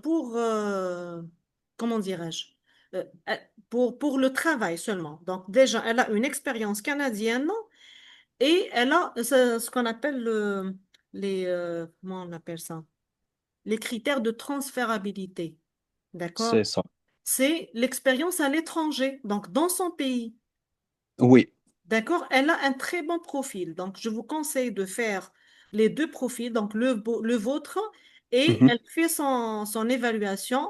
S1: pour, comment dirais-je, pour le travail seulement. Donc déjà, elle a une expérience canadienne et elle a ce qu'on appelle comment on appelle ça? Les critères de transférabilité.
S4: C'est
S1: D'accord?
S4: ça.
S1: C'est l'expérience à l'étranger, donc dans son pays.
S4: Oui,
S1: D'accord? Elle a un très bon profil. Donc, je vous conseille de faire les deux profils, donc le vôtre, et
S4: mhm.
S1: elle fait son évaluation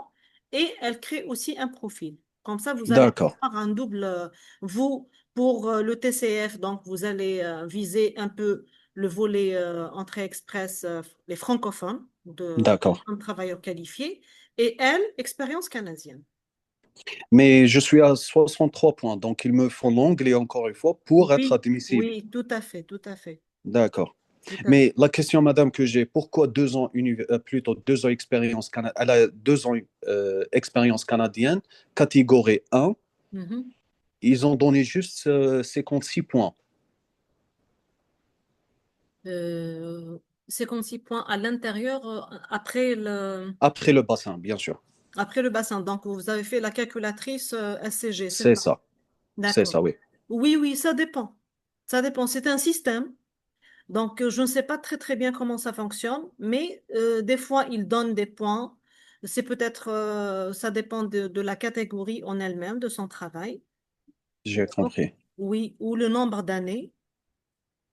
S1: et elle crée aussi un profil. Comme ça, vous allez
S4: D'accord,
S1: avoir un double. Vous, pour le TCF, donc vous allez viser un peu le volet entrée express, les francophones
S4: d'accord.
S1: un travailleur qualifié, et elle, expérience canadienne.
S4: Mais je suis à 63 points, donc il me faut l'anglais encore une fois pour être
S1: Oui,
S4: admissible.
S1: oui, tout à fait, tout à fait,
S4: D'accord.
S1: tout à fait.
S4: Mais la question, madame, que j'ai, pourquoi 2 ans, plutôt 2 ans expérience, elle a 2 ans expérience canadienne, catégorie 1,
S1: Mhm.
S4: ils ont donné juste 56 points.
S1: 56 points à l'intérieur
S4: Après le bassin, bien sûr.
S1: après le bassin. Donc, vous avez fait la calculatrice SCG, c'est
S4: C'est
S1: ça?
S4: ça. C'est
S1: D'accord.
S4: ça, oui.
S1: Oui, oui, ça dépend. Ça dépend. C'est un système. Donc, je ne sais pas très, très bien comment ça fonctionne, mais des fois, il donne des points. C'est peut-être, ça dépend de la catégorie en elle-même, de son travail.
S4: J'ai
S1: D'accord?
S4: compris.
S1: Oui, ou le nombre d'années.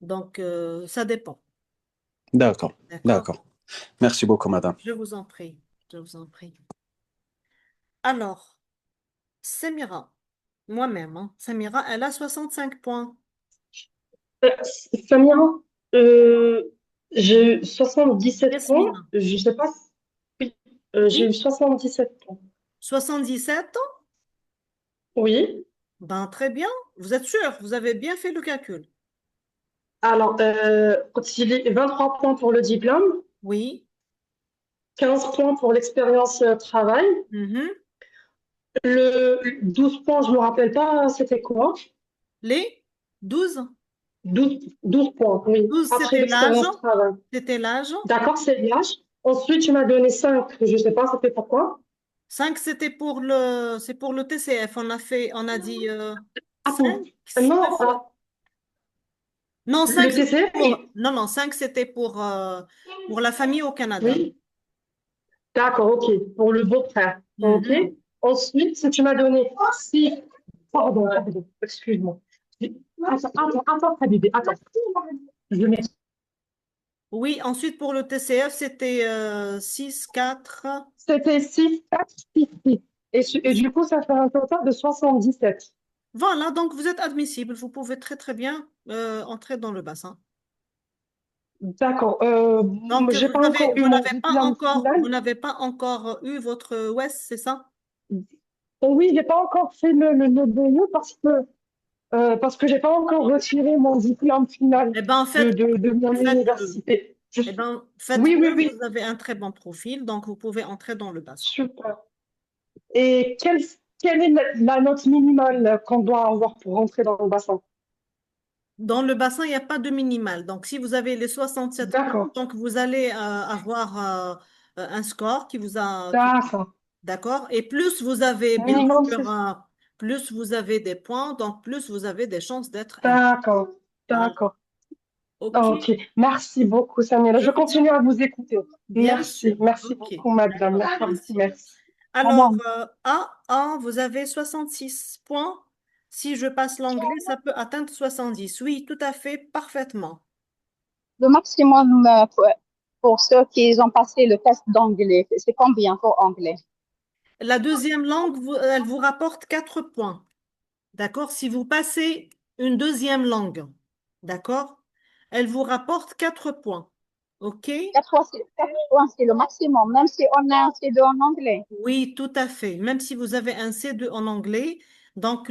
S1: Donc, ça dépend.
S4: D'accord.
S1: D'accord?
S4: D'accord. Merci beaucoup, madame.
S1: Je vous en prie. Je vous en prie. Alors, Samira, moi-même, hein, Samira, elle a 65 points.
S6: Euh, Samira, euh, j'ai eu 77 points.
S1: Yasmina,
S6: Je sais pas si... Oui, j'ai eu
S1: oui,
S6: 77 points.
S1: 77.
S6: Oui.
S1: Ben, très bien. Vous êtes sûr, vous avez bien fait le calcul.
S6: Alors, quand il est 23 points pour le diplôme,
S1: Oui.
S6: 15 points pour l'expérience travail.
S1: Mhm.
S6: Le 12 points, je me rappelle pas, c'était quoi?
S1: Les 12.
S6: 12 points, oui,
S1: 12,
S6: après
S1: c'était l'âge.
S6: l'expérience travail.
S1: C'était l'âge.
S6: D'accord, c'est l'âge. Ensuite, tu m'as donné 5, je sais pas, c'était pourquoi.
S1: 5, c'est pour le TCF. On a dit 5,
S6: Attends,
S1: 6
S6: non,
S1: fois. Non, 5,
S6: le
S1: c'était
S6: TCF,
S1: non, non, 5, c'était pour la famille au Canada.
S6: oui, d'accord, ok, pour le beau-frère, ok.
S1: Mhm.
S6: Ensuite, si tu m'as donné 6, pardon, excuse-moi. Attends, Habibé, attends. Je mets
S1: Oui, ensuite pour le TCF, c'était 6, 4.
S6: C'était 6, 4, 6, 6. Et du coup, ça fait un total de 77.
S1: Voilà, donc vous êtes admissible. Vous pouvez très très bien entrer dans le bassin.
S6: D'accord.
S1: Donc
S6: J'ai pas encore eu mon diplôme
S1: vous
S6: final.
S1: n'avez pas encore eu votre WES, c'est ça?
S6: Oui, j'ai pas encore fait le BE parce que j'ai pas encore retiré mon diplôme final
S1: Eh ben,
S6: de mon
S1: faites-le.
S6: université.
S1: Eh ben,
S6: Oui, oui,
S1: faites-le.
S6: oui.
S1: Vous avez un très bon profil, donc vous pouvez entrer dans le bassin.
S6: Super. Et quelle est la note minimale qu'on doit avoir pour rentrer dans le bassin?
S1: Dans le bassin, il n'y a pas de minimal. Donc, si vous avez les 67 points,
S6: D'accord.
S1: donc vous allez avoir un score
S6: D'accord.
S1: d'accord? Et plus vous avez, bien
S6: Minimum, c'est...
S1: sûr, plus vous avez des points, donc plus vous avez des chances d'être admis.
S6: D'accord.
S1: Voilà.
S6: D'accord.
S1: OK,
S6: Ok. Merci beaucoup, Samira.
S1: je
S6: Je
S1: vous en
S6: continue à vous écouter.
S1: bien sûr.
S6: Merci. Merci
S1: OK,
S6: beaucoup, madame.
S1: d'accord,
S6: Merci.
S1: merci.
S6: Merci.
S1: Alors,
S2: Madame,
S1: vous avez 66 points. Si je passe l'anglais, ça peut atteindre 70. Oui, tout à fait, parfaitement.
S2: le maximum pour ceux qui ont passé le test d'anglais, c'est combien pour anglais?
S1: La deuxième langue, elle vous rapporte 4 points. D'accord? Si vous passez une deuxième langue, d'accord? Elle vous rapporte 4 points. OK?
S2: 4 points, c'est le maximum, même si on a un C2 en anglais.
S1: Oui, tout à fait. Même si vous avez un C2 en anglais, donc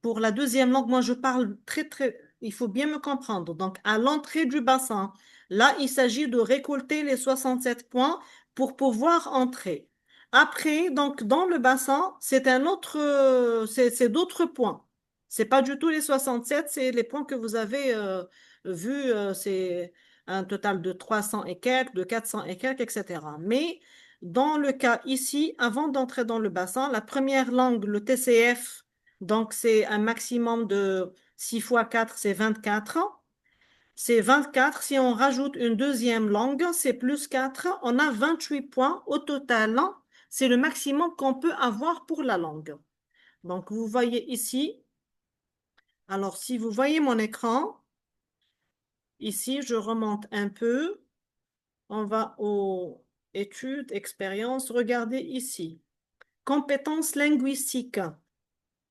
S1: pour la deuxième langue, moi je parle très, très, il faut bien me comprendre. Donc à l'entrée du bassin, là, il s'agit de récolter les 67 points pour pouvoir entrer. Après, donc dans le bassin, c'est d'autres points. C'est pas du tout les 67, c'est les points que vous avez vus. C'est un total de 300 et quelques, de 400 et quelques, etc. Mais dans le cas ici, avant d'entrer dans le bassin, la première langue, le TCF, donc c'est un maximum de 6 fois 4, c'est 24. C'est 24. Si on rajoute une deuxième langue, c'est plus 4. On a 28 points au total. C'est le maximum qu'on peut avoir pour la langue. Donc, vous voyez ici. Alors, si vous voyez mon écran, ici, je remonte un peu. On va aux études, expériences. Regardez ici. Compétences linguistiques.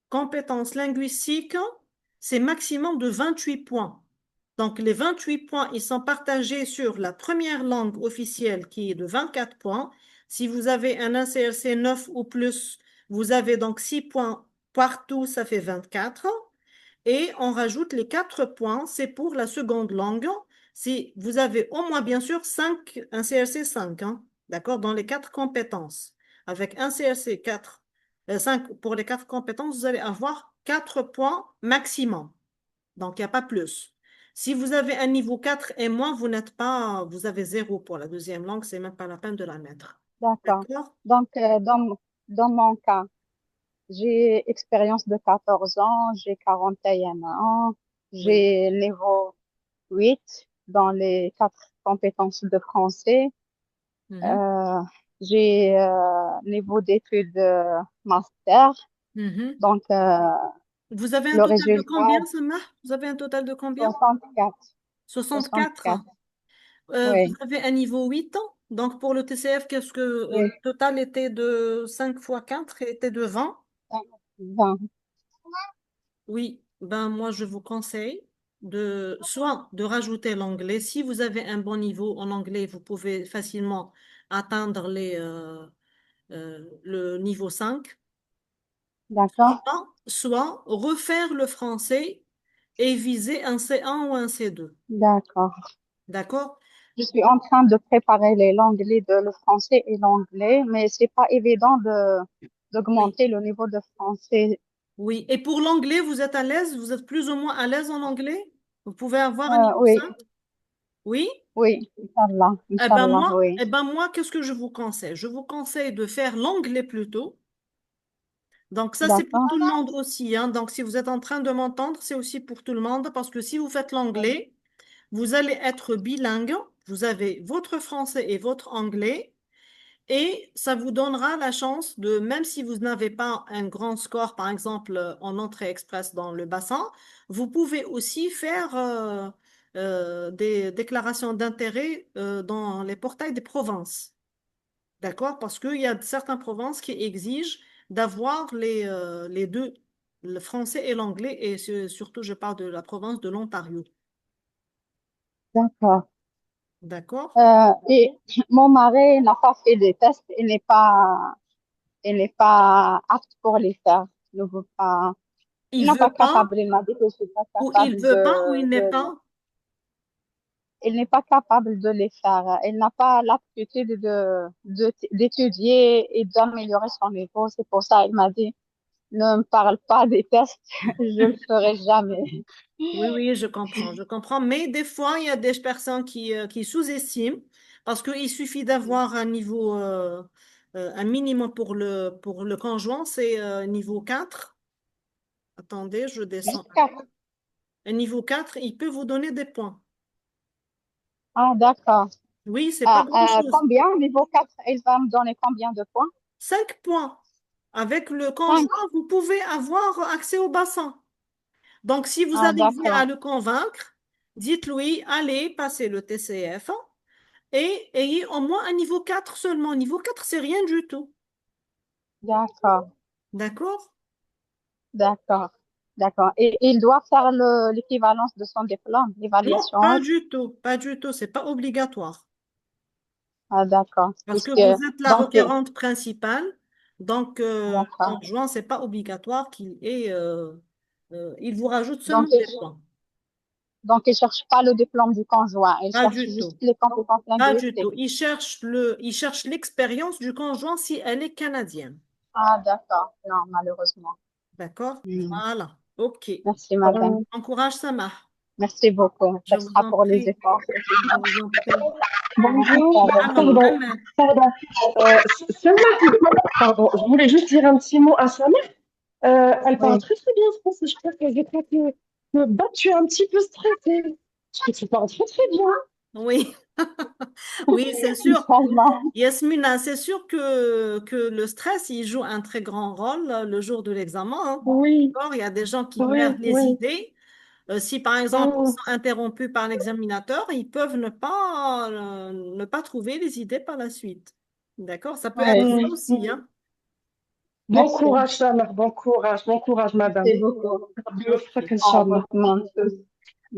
S1: Compétences linguistiques, c'est maximum de 28 points. Donc, les 28 points, ils sont partagés sur la première langue officielle qui est de 24 points. Si vous avez un ACLC 9 ou plus, vous avez donc 6 points partout, ça fait 24. Et on rajoute les 4 points, c'est pour la seconde langue. Si vous avez au moins, bien sûr, un CLC 5, hein, d'accord, dans les 4 compétences. Avec un CLC 4, 5 pour les 4 compétences, vous allez avoir 4 points maximum. Donc, il n'y a pas plus. Si vous avez un niveau 4 et moins, vous n'êtes pas, vous avez 0 pour la deuxième langue, c'est même pas la peine de la mettre.
S2: D'accord.
S1: D'accord?
S2: Donc, dans mon cas, j'ai expérience de 14 ans, j'ai 41 ans,
S1: Oui.
S2: j'ai niveau 8 dans les 4 compétences de français,
S1: Mhm.
S2: euh, j'ai niveau d'études master,
S1: Mhm.
S2: donc
S1: Vous avez un
S2: le
S1: total de
S2: résultat
S1: combien, Samah? Vous avez un total de combien?
S2: 64,
S1: 64.
S2: 64,
S1: Vous
S2: oui,
S1: avez un niveau 8 ans. Donc, pour le TCF, qu'est-ce que
S2: oui,
S1: le total était de 5 fois 4 était de 20.
S2: 20,
S1: Oui, ben moi, je vous conseille de soit de rajouter l'anglais. Si vous avez un bon niveau en anglais, vous pouvez facilement atteindre le niveau 5.
S2: d'accord,
S1: Soit refaire le français et viser un C1 ou un C2.
S2: d'accord.
S1: D'accord?
S2: Je suis en train de préparer le français et l'anglais, mais c'est pas évident
S1: Oui.
S2: d'augmenter le niveau de français.
S1: Oui. Et pour l'anglais, vous êtes à l'aise? Vous êtes plus ou moins à l'aise en anglais? Vous pouvez avoir un niveau
S2: Oui,
S1: 5? Oui?
S2: oui, Inch'Allah, Inch'Allah, oui.
S1: Qu'est-ce que je vous conseille? Je vous conseille de faire l'anglais plutôt. Donc, ça, c'est pour
S2: D'accord.
S1: tout le monde aussi, hein. Donc, si vous êtes en train de m'entendre, c'est aussi pour tout le monde parce que si vous faites
S2: Oui.
S1: l'anglais, vous allez être bilingue. Vous avez votre français et votre anglais. Et ça vous donnera la chance de, même si vous n'avez pas un grand score, par exemple en entrée express dans le bassin, vous pouvez aussi faire des déclarations d'intérêt dans les portails des provinces. D'accord? Parce qu'il y a certaines provinces qui exigent d'avoir les deux, le français et l'anglais, et surtout, je parle de la province de l'Ontario.
S2: D'accord.
S1: D'accord?
S2: Et mon mari n'a pas fait des tests, il n'est pas apte pour les faire. Il ne veut pas, il
S1: Il
S2: n'est pas
S1: veut pas,
S2: capable. Il m'a dit que je suis pas
S1: ou il
S2: capable
S1: veut pas, ou il n'est pas.
S2: il n'est pas capable de les faire. Il n'a pas l'aptitude d'étudier et d'améliorer son niveau. C'est pour ça il m'a dit, ne me parle pas des tests, je le ferai jamais.
S1: Oui, oui, je comprends, je comprends. Mais des fois, il y a des personnes qui sous-estiment parce qu'il suffit d'avoir un niveau, un minimum pour le conjoint, c'est niveau 4. Attendez, je descends.
S2: Juste 4.
S1: Un niveau 4, il peut vous donner des points.
S2: Ah, d'accord.
S1: Oui, c'est pas grand-chose.
S2: Combien? Niveau 4, il va me donner combien de points?
S1: 5 points. Avec le
S2: 5.
S1: conjoint, vous pouvez avoir accès au bassin. Donc, si vous
S2: Ah,
S1: arrivez à
S2: d'accord.
S1: le convaincre, dites-lui, allez, passez le TCF. Et ayez au moins un niveau 4 seulement. Niveau 4, c'est rien du tout.
S2: D'accord.
S1: D'accord?
S2: D'accord. D'accord. Et il doit faire l'équivalence de son diplôme,
S1: Non,
S2: l'évaluation
S1: pas
S2: haute.
S1: du tout. Pas du tout. C'est pas obligatoire.
S2: Ah, d'accord.
S1: Parce que vous êtes la
S2: Donc,
S1: requérante principale. Donc, le
S2: d'accord.
S1: conjoint, c'est pas obligatoire il vous rajoute
S2: Donc,
S1: seulement des points.
S2: il cherche pas le diplôme du conjoint. Il
S1: Pas
S2: cherche
S1: du
S2: juste
S1: tout.
S2: les compétences
S1: Pas du
S2: linguistiques.
S1: tout. Il cherche l'expérience du conjoint si elle est canadienne.
S2: Ah, d'accord. Non, malheureusement.
S1: D'accord?
S2: Hmm.
S1: Voilà. Ok.
S2: Merci, madame.
S1: Encourage Sama.
S2: Merci beaucoup.
S1: Je
S2: Ça
S1: vous
S2: sera
S1: en
S2: pour les
S1: prie.
S2: efforts.
S1: Je vous en prie.
S6: Bonjour.
S1: Alors,
S6: Pardon,
S1: Amel.
S6: pardon. Samir, pardon, je voulais juste dire un petit mot à Samir. Elle parle
S2: Oui.
S6: très très bien français. Je crois que bah, tu es un petit peu stressée. Parce que tu parles très très bien.
S1: Oui, oui, c'est sûr.
S2: Inch'Allah.
S1: Yasmina, c'est sûr que le stress, il joue un très grand rôle le jour de l'examen, hein.
S6: Oui,
S1: D'accord. Il y a des gens qui
S6: oui,
S1: perdent les
S6: oui.
S1: idées. Si par exemple ils
S6: Mm.
S1: sont interrompus par l'examinateur, ils peuvent ne pas trouver les idées par la suite. D'accord? Ça peut être
S2: Oui.
S1: ça
S6: Mm.
S1: aussi, hein.
S6: Bon
S2: Merci.
S6: courage, Samir. Bon courage, madame.
S2: Merci beaucoup.
S6: Rabbi
S1: Ok.
S6: يوفقك إن
S2: À
S6: شاء الله.
S2: votre main tous.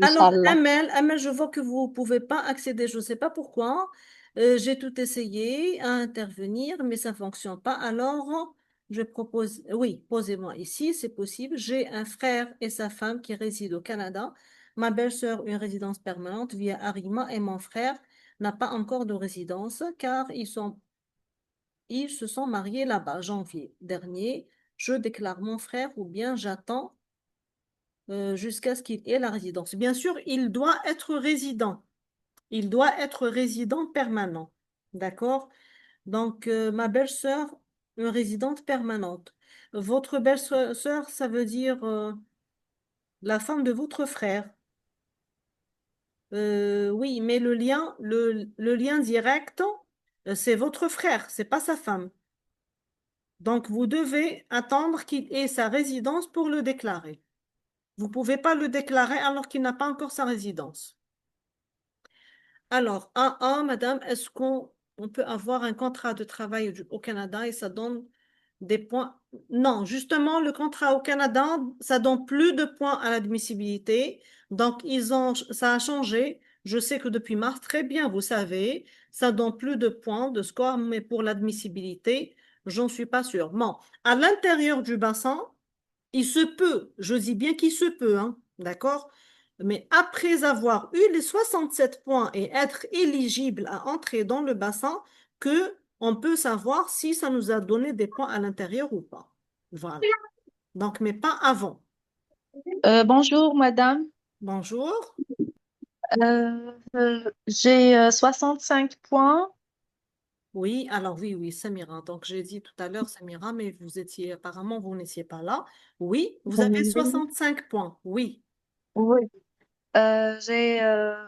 S1: Alors,
S2: Inch'Allah.
S1: Amel, je vois que vous ne pouvez pas accéder, je ne sais pas pourquoi. J'ai tout essayé à intervenir, mais ça ne fonctionne pas. Alors, je propose, oui, posez-moi ici, c'est possible. J'ai un frère et sa femme qui résident au Canada. Ma belle-sœur, une résidence permanente via Arima, et mon frère n'a pas encore de résidence car ils se sont mariés là-bas, janvier dernier. Je déclare mon frère ou bien j'attends jusqu'à ce qu'il ait la résidence. Bien sûr, il doit être résident. Il doit être résident permanent. D'accord? Donc, ma belle-sœur, une résidente permanente. Votre belle-sœur, ça veut dire la femme de votre frère. Oui, mais le lien direct, c'est votre frère, c'est pas sa femme. Donc, vous devez attendre qu'il ait sa résidence pour le déclarer. Vous ne pouvez pas le déclarer alors qu'il n'a pas encore sa résidence. Alors, madame, est-ce qu'on peut avoir un contrat de travail au Canada et ça donne des points? Non, justement, le contrat au Canada, ça donne plus de points à l'admissibilité. Donc, ça a changé. Je sais que depuis mars, très bien, vous savez, ça donne plus de points de score, mais pour l'admissibilité, j'en suis pas sûre. Bon, à l'intérieur du bassin, il se peut, je dis bien qu'il se peut, hein, d'accord? Mais après avoir eu les 67 points et être éligible à entrer dans le bassin, que on peut savoir si ça nous a donné des points à l'intérieur ou pas. Voilà. Donc, mais pas avant.
S8: Bonjour madame.
S1: Bonjour.
S8: J'ai 65 points.
S1: Oui, alors oui, oui, Samira. Donc, j'ai dit tout à l'heure, Samira, mais apparemment, vous n'étiez pas là. Oui, vous avez
S8: Oui.
S1: 65 points. Oui.
S8: Oui. J'ai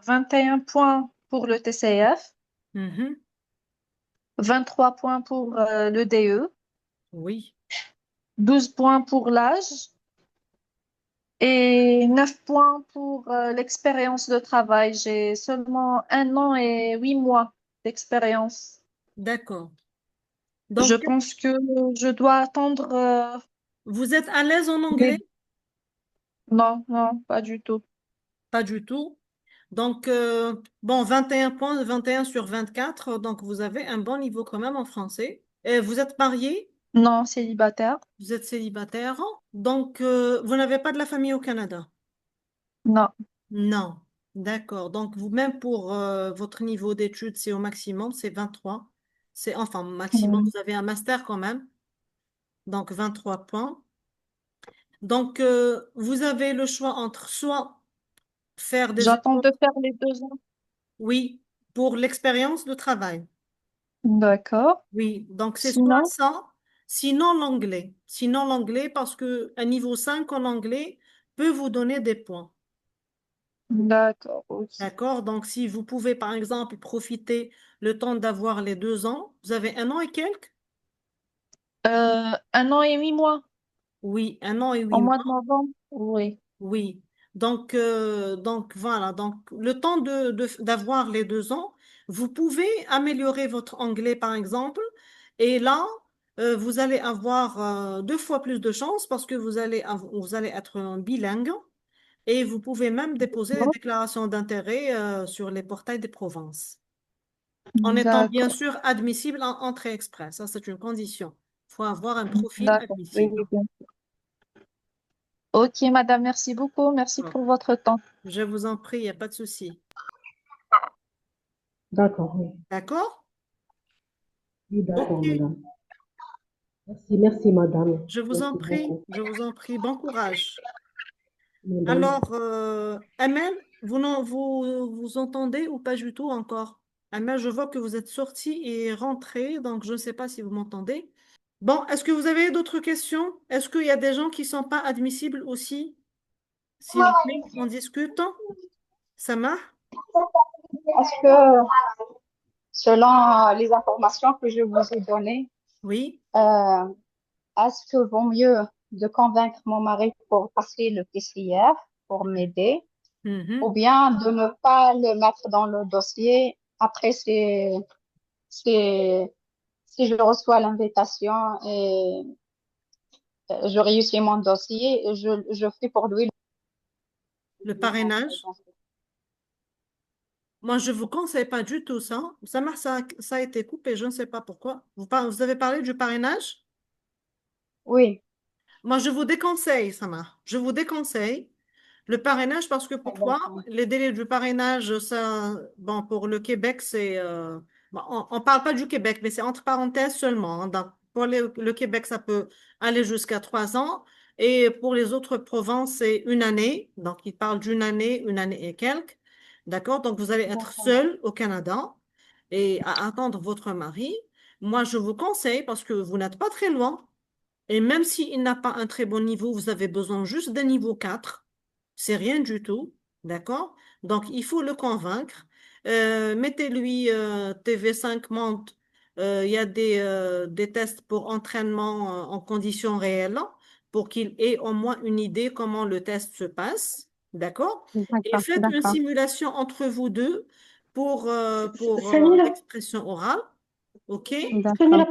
S8: 21 points pour le TCF,
S1: Mhm.
S8: 23 points pour le DE,
S1: Oui.
S8: 12 points pour l'âge et 9 points pour l'expérience de travail. J'ai seulement 1 an et 8 mois d'expérience.
S1: D'accord.
S8: Je
S1: Donc,
S8: pense que je dois attendre.
S1: vous êtes à l'aise en anglais?
S8: Mes- Non, non, pas du tout.
S1: Pas du tout. Donc, bon, 21 points, 21 sur 24. Donc, vous avez un bon niveau quand même en français. Et vous êtes marié?
S8: Non, célibataire.
S1: Vous êtes célibataire? Donc, vous n'avez pas de la famille au Canada?
S8: Non.
S1: Non. D'accord. Donc, vous-même, pour votre niveau d'études, c'est au maximum, c'est 23. C'est, enfin, maximum,
S8: Oui.
S1: vous avez un master quand même. Donc, 23 points. Donc, vous avez le choix entre soit faire des
S8: J'attends
S1: efforts,
S8: de faire les 2 ans.
S1: oui, pour l'expérience de travail.
S8: D'accord.
S1: Oui, donc c'est soit
S8: Sinon,
S1: ça, sinon l'anglais. Sinon l'anglais, parce que un niveau 5 en anglais peut vous donner des points.
S8: d'accord, ok.
S1: D'accord? Donc, si vous pouvez, par exemple, profiter le temps d'avoir les 2 ans, vous avez 1 an et quelques?
S8: 1 an et 8 mois,
S1: Oui, 1 an et
S8: au
S1: huit
S8: mois de
S1: mois.
S8: novembre. Oui.
S1: Oui. Donc voilà. Donc, le temps d'avoir les 2 ans, vous pouvez améliorer votre anglais, par exemple, et là, vous allez avoir 2 fois plus de chances parce que vous allez être un bilingue et vous pouvez même déposer des déclarations d'intérêt sur les portails des provinces, en étant bien
S8: D'accord,
S1: sûr admissible en entrée express. Ça, c'est une condition. Il faut avoir un profil
S8: d'accord. Oui,
S1: admissible.
S8: oui, bien. Ok, madame, merci beaucoup. Merci
S1: Bon,
S8: pour votre temps.
S1: je vous en prie, il n'y a pas de souci.
S7: D'accord, oui.
S1: D'accord?
S7: Oui, d'accord,
S1: Ok.
S7: madame. Merci, merci, madame.
S1: Je vous en
S7: Merci
S1: prie,
S7: beaucoup.
S1: je vous en prie. Bon courage. Alors, Amel, vous entendez ou pas du tout encore? Amel, je vois que vous êtes sorti et rentré, donc je ne sais pas si vous m'entendez. Bon, est-ce que vous avez d'autres questions? Est-ce qu'il y a des gens qui ne sont pas admissibles aussi? S'il vous plaît, on discute. Ça marche?
S2: Est-ce que, selon les informations que je vous ai données,
S1: Oui.
S2: euh, est-ce que vaut mieux de convaincre mon mari pour passer le PCR pour m'aider, ou
S1: Mhm.
S2: bien de ne pas le mettre dans le dossier? Après, c'est, si je reçois l'invitation et je réussis mon dossier, je fais pour lui
S1: Le
S2: le
S1: parrainage? Moi, je ne vous conseille pas du tout ça. Ça marche, ça a été coupé, je ne sais pas pourquoi. Vous avez parlé du parrainage?
S2: Oui,
S1: Moi, je vous déconseille, Samar. Je vous déconseille le parrainage parce que pourquoi?
S2: d'accord.
S1: Les délais du parrainage, ça, bon, pour le Québec, c'est, bon, on ne parle pas du Québec, mais c'est entre parenthèses seulement, hein. Donc, pour le Québec, ça peut aller jusqu'à 3 ans. Et pour les autres provinces, c'est une année. Donc, ils parlent une année et quelques. D'accord? Donc, vous allez être
S2: D'accord.
S1: seul au Canada et à attendre votre mari. Moi, je vous conseille, parce que vous n'êtes pas très loin, et même s'il n'a pas un très bon niveau, vous avez besoin juste d'un niveau 4. C'est rien du tout. D'accord? Donc, il faut le convaincre. Mettez-lui TV5 monte. Il y a des tests pour entraînement en conditions réelles pour qu'il ait au moins une idée comment le test se passe. D'accord? Et
S2: D'accord,
S1: faites une
S2: d'accord,
S1: simulation entre vous deux pour
S6: Samira,
S1: l'expression orale. OK?
S2: d'accord.
S6: Samira,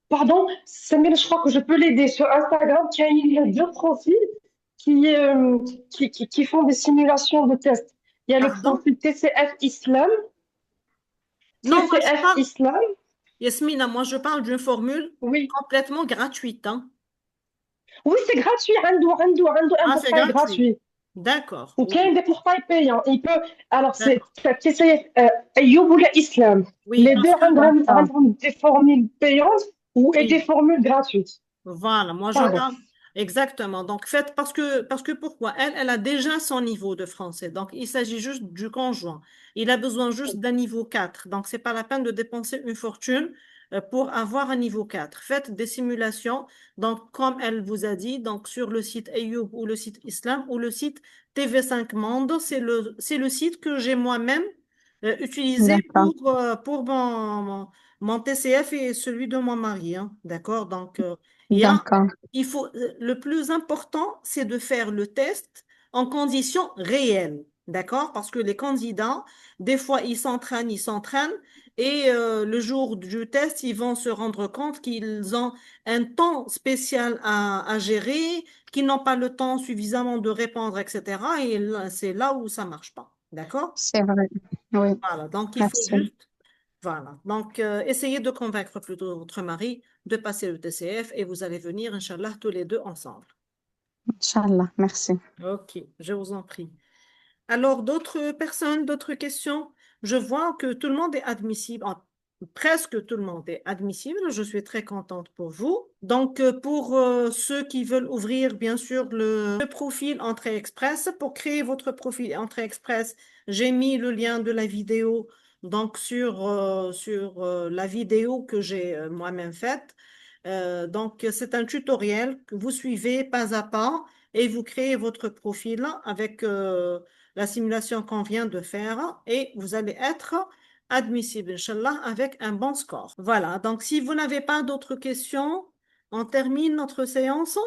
S6: pardon, Samira, je crois que je peux l'aider sur Instagram. Il y a deux profils qui, qui font des simulations de tests. Il y a le
S1: Pardon?
S6: profil TCF Islam,
S1: Non, moi je
S6: TCF
S1: parle.
S6: Islam,
S1: Yasmina, moi je parle d'une formule
S6: oui.
S1: complètement gratuite, hein.
S6: Oui, c'est gratuit. Un
S1: Ah, c'est
S6: portail
S1: gratuit.
S6: gratuit.
S1: D'accord,
S6: وكاين
S1: oui,
S6: des portails payants. Il peut, alors c'est
S1: d'accord.
S6: TCF أيوب ولا Islam.
S1: Oui,
S6: Les
S1: parce
S6: deux
S1: que,
S2: D'accord.
S6: ont des formules payantes ou et des
S1: oui,
S6: formules gratuites.
S1: voilà, moi je
S6: Pardon.
S1: parle exactement. Donc, faites, parce que pourquoi? Elle a déjà son niveau de français. Donc, il s'agit juste du conjoint. Il a besoin juste d'un niveau 4. Donc, c'est pas la peine de dépenser une fortune pour avoir un niveau 4. Faites des simulations. Donc, comme elle vous a dit, donc sur le site Ayoub ou le site Islam ou le site TV5 Monde, c'est le site que j'ai moi-même utilisé
S2: D'accord.
S1: pour mon TCF et celui de mon mari, hein. D'accord? Donc, il y a
S2: D'accord.
S1: le plus important, c'est de faire le test en conditions réelles. D'accord? Parce que les candidats, des fois, ils s'entraînent, et le jour du test, ils vont se rendre compte qu'ils ont un temps spécial à gérer, qu'ils n'ont pas le temps suffisamment de répondre, etc. Et là, c'est là où ça marche pas. D'accord?
S2: C'est vrai. Oui,
S1: Voilà. Donc, il faut
S2: merci.
S1: juste, voilà. Donc, essayez de convaincre plutôt votre mari de passer le TCF et vous allez venir, Inch'Allah, tous les deux ensemble.
S2: Inch'Allah, merci.
S1: Ok, je vous en prie. Alors, d'autres personnes, d'autres questions? Je vois que tout le monde est admissible, presque tout le monde est admissible. Je suis très contente pour vous. Donc, pour ceux qui veulent ouvrir, bien sûr, le profil Entrée Express, pour créer votre profil Entrée Express, j'ai mis le lien de la vidéo donc sur la vidéo que j'ai moi-même faite. Donc, c'est un tutoriel que vous suivez pas à pas et vous créez votre profil avec la simulation qu'on vient de faire et vous allez être admissible, Inch'Allah, avec un bon score. Voilà, donc si vous n'avez pas d'autres questions, on termine notre séance.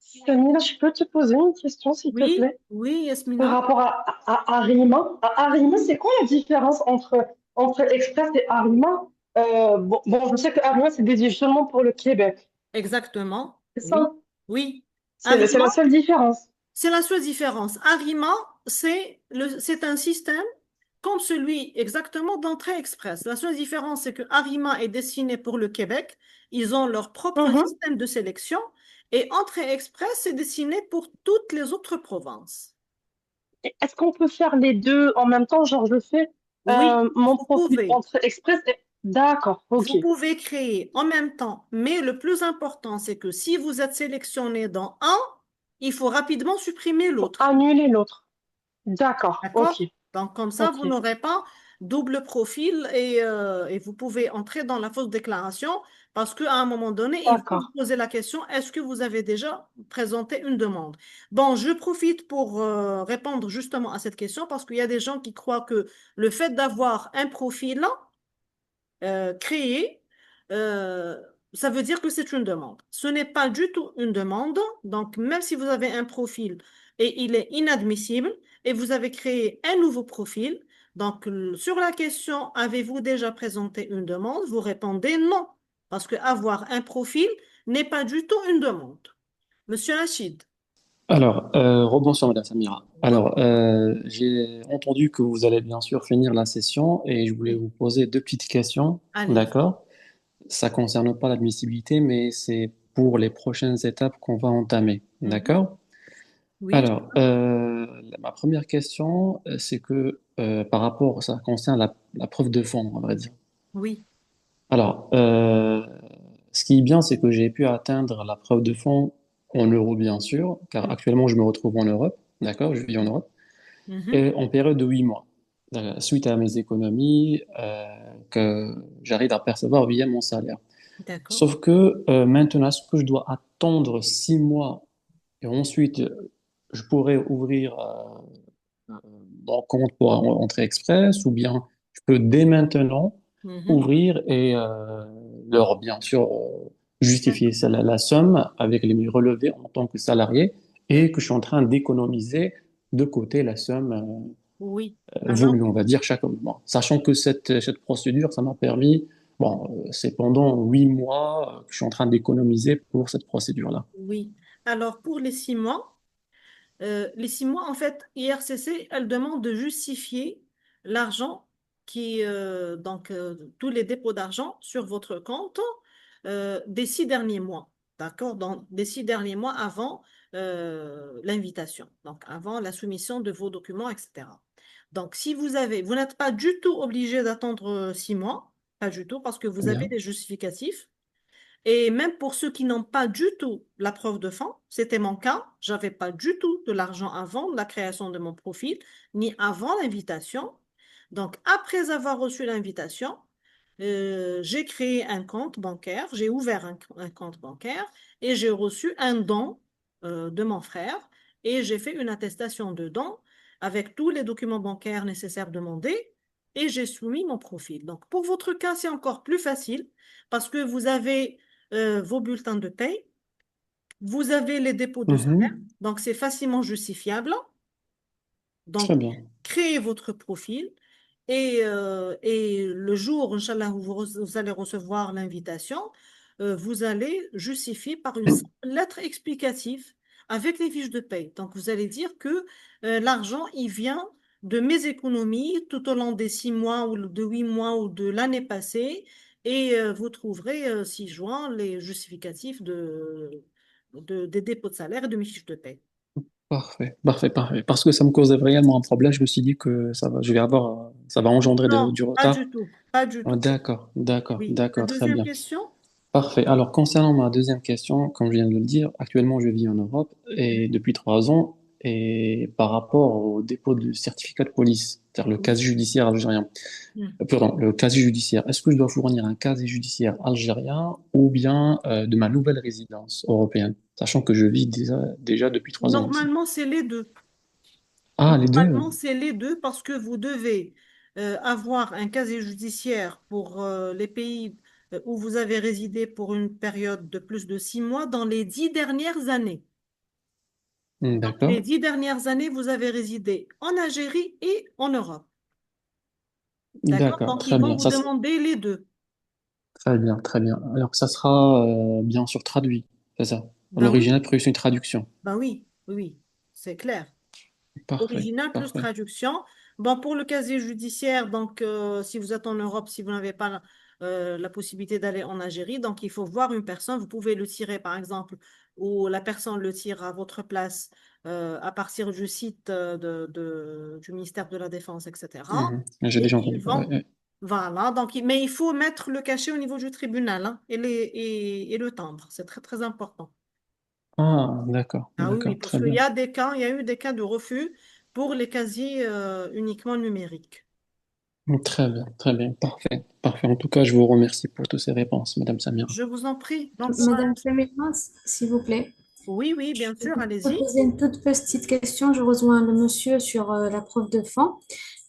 S6: Samira, je peux te poser une question, s'il te
S1: Oui,
S6: plaît,
S1: oui,
S6: par
S1: Yasmina.
S6: rapport à Arima. À Arima, c'est quoi la différence entre Express et Arima? Je sais que Arima, c'est dédié seulement pour le Québec.
S1: Exactement.
S6: C'est
S1: Oui,
S6: ça?
S1: oui.
S6: C'est
S1: Arima,
S6: la seule différence.
S1: c'est la seule différence. Arima, c'est un système comme celui exactement d'entrée express. La seule différence, c'est que Arima est destiné pour le Québec. Ils ont leur propre
S6: Mhm.
S1: système de sélection. Et entrée express, c'est destiné pour toutes les autres provinces.
S6: Est-ce qu'on peut faire les deux en même temps? Genre, je fais
S1: Oui,
S6: mon
S1: vous
S6: profil
S1: pouvez.
S6: entre Express et... D'accord, ok.
S1: Vous pouvez créer en même temps. Mais le plus important, c'est que si vous êtes sélectionné dans un, il faut rapidement supprimer l'autre.
S6: Annuler l'autre. D'accord,
S1: D'accord?
S6: ok,
S1: Donc, comme ça, vous
S6: ok,
S1: n'aurez pas double profil et vous pouvez entrer dans la fausse déclaration parce qu'à un moment donné, il faut vous
S6: d'accord.
S1: poser la question, est-ce que vous avez déjà présenté une demande? Bon, je profite pour répondre justement à cette question parce qu'il y a des gens qui croient que le fait d'avoir un profil créé, euh, ça veut dire que c'est une demande. Ce n'est pas du tout une demande. Donc, même si vous avez un profil et il est inadmissible et vous avez créé un nouveau profil, donc sur la question, avez-vous déjà présenté une demande? Vous répondez non, parce que avoir un profil n'est pas du tout une demande. Monsieur Rachid,
S5: Alors, rebonsoir, Madame Samira. Alors,
S1: rebonsoir.
S5: j'ai entendu que vous allez bien sûr finir la session et je voulais
S1: Oui,
S5: vous poser deux petites questions.
S1: allez-y.
S5: D'accord? Ça concerne pas l'admissibilité, mais c'est pour les prochaines étapes qu'on va entamer.
S1: Mhm.
S5: D'accord?
S1: Oui,
S5: Alors, ma première question, c'est que par rapport, ça concerne la preuve de fond, on va dire.
S1: oui.
S5: Alors, ce qui est bien, c'est que j'ai pu atteindre la preuve de fond en euros, bien sûr, car
S1: Mhm.
S5: actuellement, je me retrouve en Europe, d'accord, je vis en Europe,
S1: Mhm.
S5: et en période de 8 mois, suite à mes économies que j'arrive à percevoir via mon salaire.
S1: D'accord.
S5: Sauf que maintenant, est-ce que je dois attendre 6 mois et ensuite, je pourrais ouvrir mon compte pour entrer express, ou bien je peux dès maintenant
S1: Mhm.
S5: ouvrir et leur, bien sûr, justifier la somme avec les relevés en tant que salarié et que je suis en train d'économiser de côté la somme
S1: Oui. Alors,
S5: voulue, on va dire, chaque mois. Sachant que cette procédure, ça m'a permis, bon, c'est pendant 8 mois que je suis en train d'économiser pour cette procédure-là.
S1: oui. Alors, pour les 6 mois, en fait, IRCC, elle demande de justifier l'argent tous les dépôts d'argent sur votre compte des 6 derniers mois, d'accord? Donc, des 6 derniers mois avant l'invitation, donc avant la soumission de vos documents, etc. Donc, si vous n'êtes pas du tout obligé d'attendre 6 mois, pas du tout, parce que
S5: Très
S1: vous avez
S5: bien.
S1: des justificatifs. Et même pour ceux qui n'ont pas du tout la preuve de fond, c'était mon cas, j'avais pas du tout de l'argent avant la création de mon profil, ni avant l'invitation. Donc, après avoir reçu l'invitation, j'ai créé un compte bancaire, j'ai ouvert un compte bancaire et j'ai reçu un don de mon frère et j'ai fait une attestation de don avec tous les documents bancaires nécessaires demandés et j'ai soumis mon profil. Donc, pour votre cas, c'est encore plus facile parce que vous avez vos bulletins de paie, vous avez les dépôts de salaire,
S5: Mhm.
S1: donc c'est facilement justifiable.
S5: Très
S1: Donc,
S5: bien.
S1: créez votre profil et le jour, Inch'Allah, où vous allez recevoir l'invitation, vous allez justifier par une simple lettre explicative avec les fiches de paie. Donc, vous allez dire que l'argent, il vient de mes économies tout au long des 6 mois ou de 8 mois ou de l'année passée et vous trouverez 6 juin les justificatifs des dépôts de salaire et de mes fiches de paie.
S5: Parfait, parfait, parfait. Parce que ça me causait réellement un problème, je me suis dit que ça va engendrer
S1: Non,
S5: du
S1: pas
S5: retard.
S1: du tout, pas du
S5: Ah,
S1: tout.
S5: d'accord, d'accord,
S1: Oui. La
S5: d'accord, très
S1: deuxième
S5: bien.
S1: question?
S5: Parfait. Alors, concernant ma deuxième question, comme je viens de le dire, actuellement, je vis en Europe et depuis 3 ans, et par rapport au dépôt de certificat de police, c'est-à-dire le
S1: Oui.
S5: casier judiciaire algérien,
S1: Hmm.
S5: pardon, le casier judiciaire, est-ce que je dois fournir un casier judiciaire algérien ou bien de ma nouvelle résidence européenne, sachant que je vis déjà depuis 3 ans ici?
S1: Normalement, c'est les deux.
S5: Ah, les deux.
S1: Normalement, c'est les deux parce que vous devez avoir un casier judiciaire pour les pays où vous avez résidé pour une période de plus de 6 mois dans les 10 dernières années.
S5: Hmm,
S1: Donc, les
S5: d'accord.
S1: 10 dernières années, vous avez résidé en Algérie et en Europe. D'accord?
S5: D'accord,
S1: Donc, ils
S5: très
S1: vont
S5: bien.
S1: vous demander les deux.
S5: Très bien, très bien. Alors, ça sera bien sûr traduit, c'est ça.
S1: Ben oui,
S5: L'original plus une traduction.
S1: ben oui, oui, oui, c'est clair.
S5: Parfait,
S1: Original plus
S5: parfait.
S1: traduction. Bon, pour le casier judiciaire, donc si vous êtes en Europe, si vous n'avez pas la possibilité d'aller en Algérie, donc il faut voir une personne. Vous pouvez le tirer, par exemple, ou la personne le tire à votre place à partir du site du ministère de la Défense, etc.
S5: Mhm. J'ai
S1: Et
S5: déjà
S1: ils
S5: entendu parler.
S1: vont, voilà, donc, mais il faut mettre le cachet au niveau du tribunal hein, et le timbre. C'est très, très important.
S5: Ah, d'accord,
S1: Ah oui, oui,
S5: d'accord,
S1: parce
S5: très
S1: qu'il y
S5: bien.
S1: a des cas, il y a eu des cas de refus pour les casiers uniquement numériques.
S5: Très bien, parfait, parfait. En tout cas, je vous remercie pour toutes ces réponses, Madame Samira.
S1: Je vous en prie, bon
S3: Madame
S1: courage.
S3: Samira, s'il vous plaît.
S1: Oui, oui,
S3: Je
S1: bien sûr,
S3: peux
S1: allez-y.
S3: poser une toute petite question. Je rejoins le monsieur sur la preuve de fond.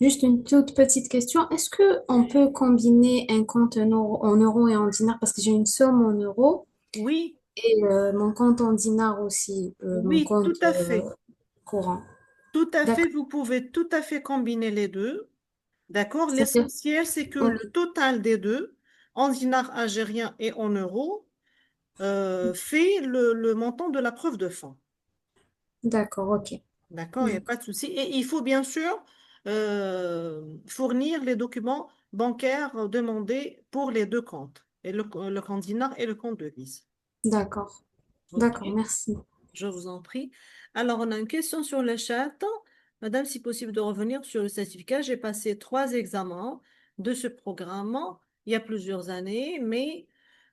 S3: Juste une toute petite question. Est-ce que on peut combiner un compte en euros et en dinars parce que j'ai une somme en euros
S1: Oui,
S3: et mon compte en dinars aussi, mon
S1: oui, tout
S3: compte
S1: à fait.
S3: courant.
S1: Tout à fait,
S3: D'accord.
S1: vous pouvez tout à fait combiner les deux. D'accord?
S3: C'est-à-dire,
S1: L'essentiel, c'est que
S3: ok,
S1: le total des deux, en dinars algériens et en euros, fait le montant de la preuve de fond.
S3: d'accord, ok.
S1: D'accord? Il n'y a
S3: D'accord.
S1: pas de souci. Et il faut bien sûr fournir les documents bancaires demandés pour les deux comptes, et le compte dinar et le compte devise.
S3: D'accord.
S1: OK?
S3: D'accord, merci.
S1: Je vous en prie. Alors, on a une question sur le chat. Madame, si possible de revenir sur le certificat, j'ai passé 3 examens de ce programme il y a plusieurs années, mais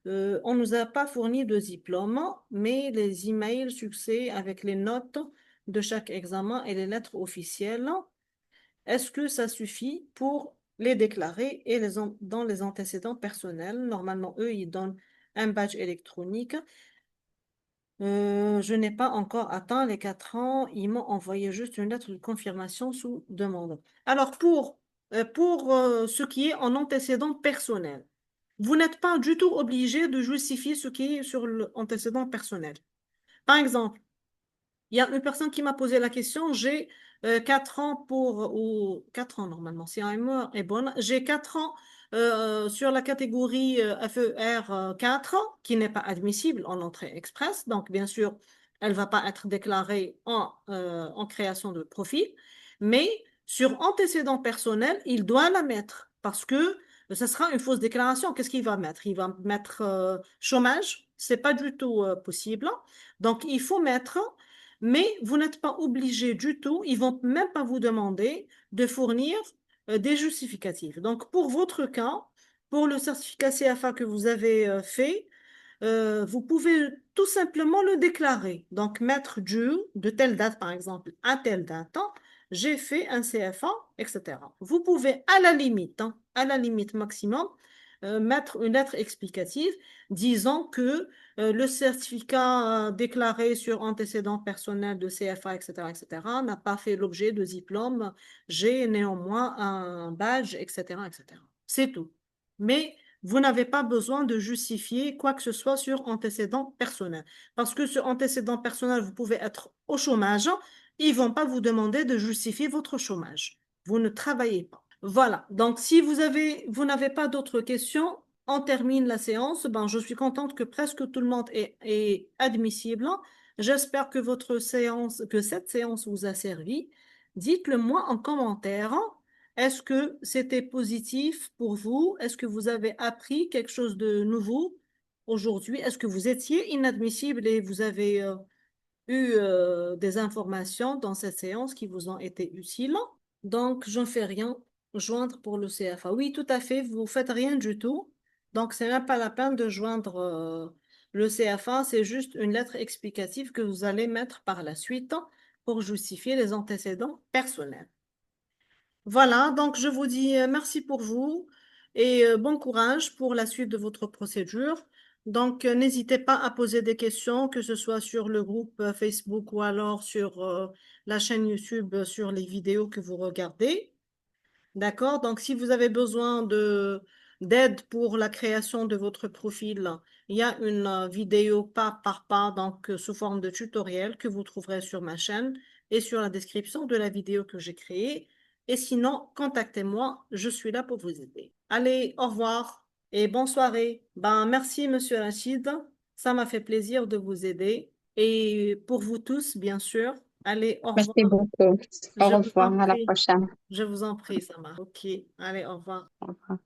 S1: on ne nous a pas fourni de diplôme, mais les emails succès avec les notes de chaque examen et les lettres officielles. Est-ce que ça suffit pour les déclarer et dans les antécédents personnels? Normalement, eux, ils donnent un badge électronique. Je n'ai pas encore atteint les 4 ans. Ils m'ont envoyé juste une lettre de confirmation sous demande. Alors, pour ce qui est en antécédent personnel, vous n'êtes pas du tout obligé de justifier ce qui est sur l'antécédent personnel. Par exemple, il y a une personne qui m'a posé la question, j'ai 4 ans ou 4 ans normalement, si la mémoire est bonne, j'ai 4 ans sur la catégorie FER 4, qui n'est pas admissible en entrée express, donc bien sûr, elle ne va pas être déclarée en création de profil, mais sur antécédent personnel, il doit la mettre, parce que ce sera une fausse déclaration. Qu'est-ce qu'il va mettre? Il va mettre chômage, c'est pas du tout possible, donc il faut mettre, mais vous n'êtes pas obligé du tout, ils vont même pas vous demander de fournir des justificatifs. Donc, pour votre cas, pour le certificat CFA que vous avez fait, vous pouvez tout simplement le déclarer. Donc, mettre due de telle date, par exemple, à telle date, hein, j'ai fait un CFA, etc. Vous pouvez, à la limite maximum, mettre une lettre explicative disant que le certificat déclaré sur antécédent personnel de CFA, etc., etc., n'a pas fait l'objet de diplôme. J'ai néanmoins un badge, etc., etc. C'est tout. Mais vous n'avez pas besoin de justifier quoi que ce soit sur antécédent personnel. Parce que sur antécédent personnel, vous pouvez être au chômage. Ils ne vont pas vous demander de justifier votre chômage. Vous ne travaillez pas. Voilà. Donc, si vous n'avez pas d'autres questions, on termine la séance. Ben, je suis contente que presque tout le monde est admissible. J'espère que que cette séance vous a servi. Dites-le moi en commentaire. Est-ce que c'était positif pour vous? Est-ce que vous avez appris quelque chose de nouveau aujourd'hui? Est-ce que vous étiez inadmissible et vous avez eu des informations dans cette séance qui vous ont été utiles? Donc, je ne fais rien. Joindre pour le CFA. Oui, tout à fait. Vous ne faites rien du tout. Donc, c'est même pas la peine de joindre le CFA. C'est juste une lettre explicative que vous allez mettre par la suite pour justifier les antécédents personnels. Voilà, donc je vous dis merci pour vous et bon courage pour la suite de votre procédure. Donc, n'hésitez pas à poser des questions, que ce soit sur le groupe Facebook ou alors sur la chaîne YouTube, sur les vidéos que vous regardez. D'accord? Donc, si vous avez besoin d'aide pour la création de votre profil, il y a une vidéo pas par pas, donc sous forme de tutoriel que vous trouverez sur ma chaîne et sur la description de la vidéo que j'ai créée. Et sinon, contactez-moi, je suis là pour vous aider. Allez, au revoir et bonne soirée. Ben, merci, Monsieur Rachid. Ça m'a fait plaisir de vous aider. Et pour vous tous, bien sûr, allez, au revoir.
S2: Merci beaucoup. Au
S1: Je vous en
S2: revoir, à la
S1: prie.
S2: prochaine.
S1: Je vous en prie, ça marche. Ok, allez, au revoir.
S2: Au revoir.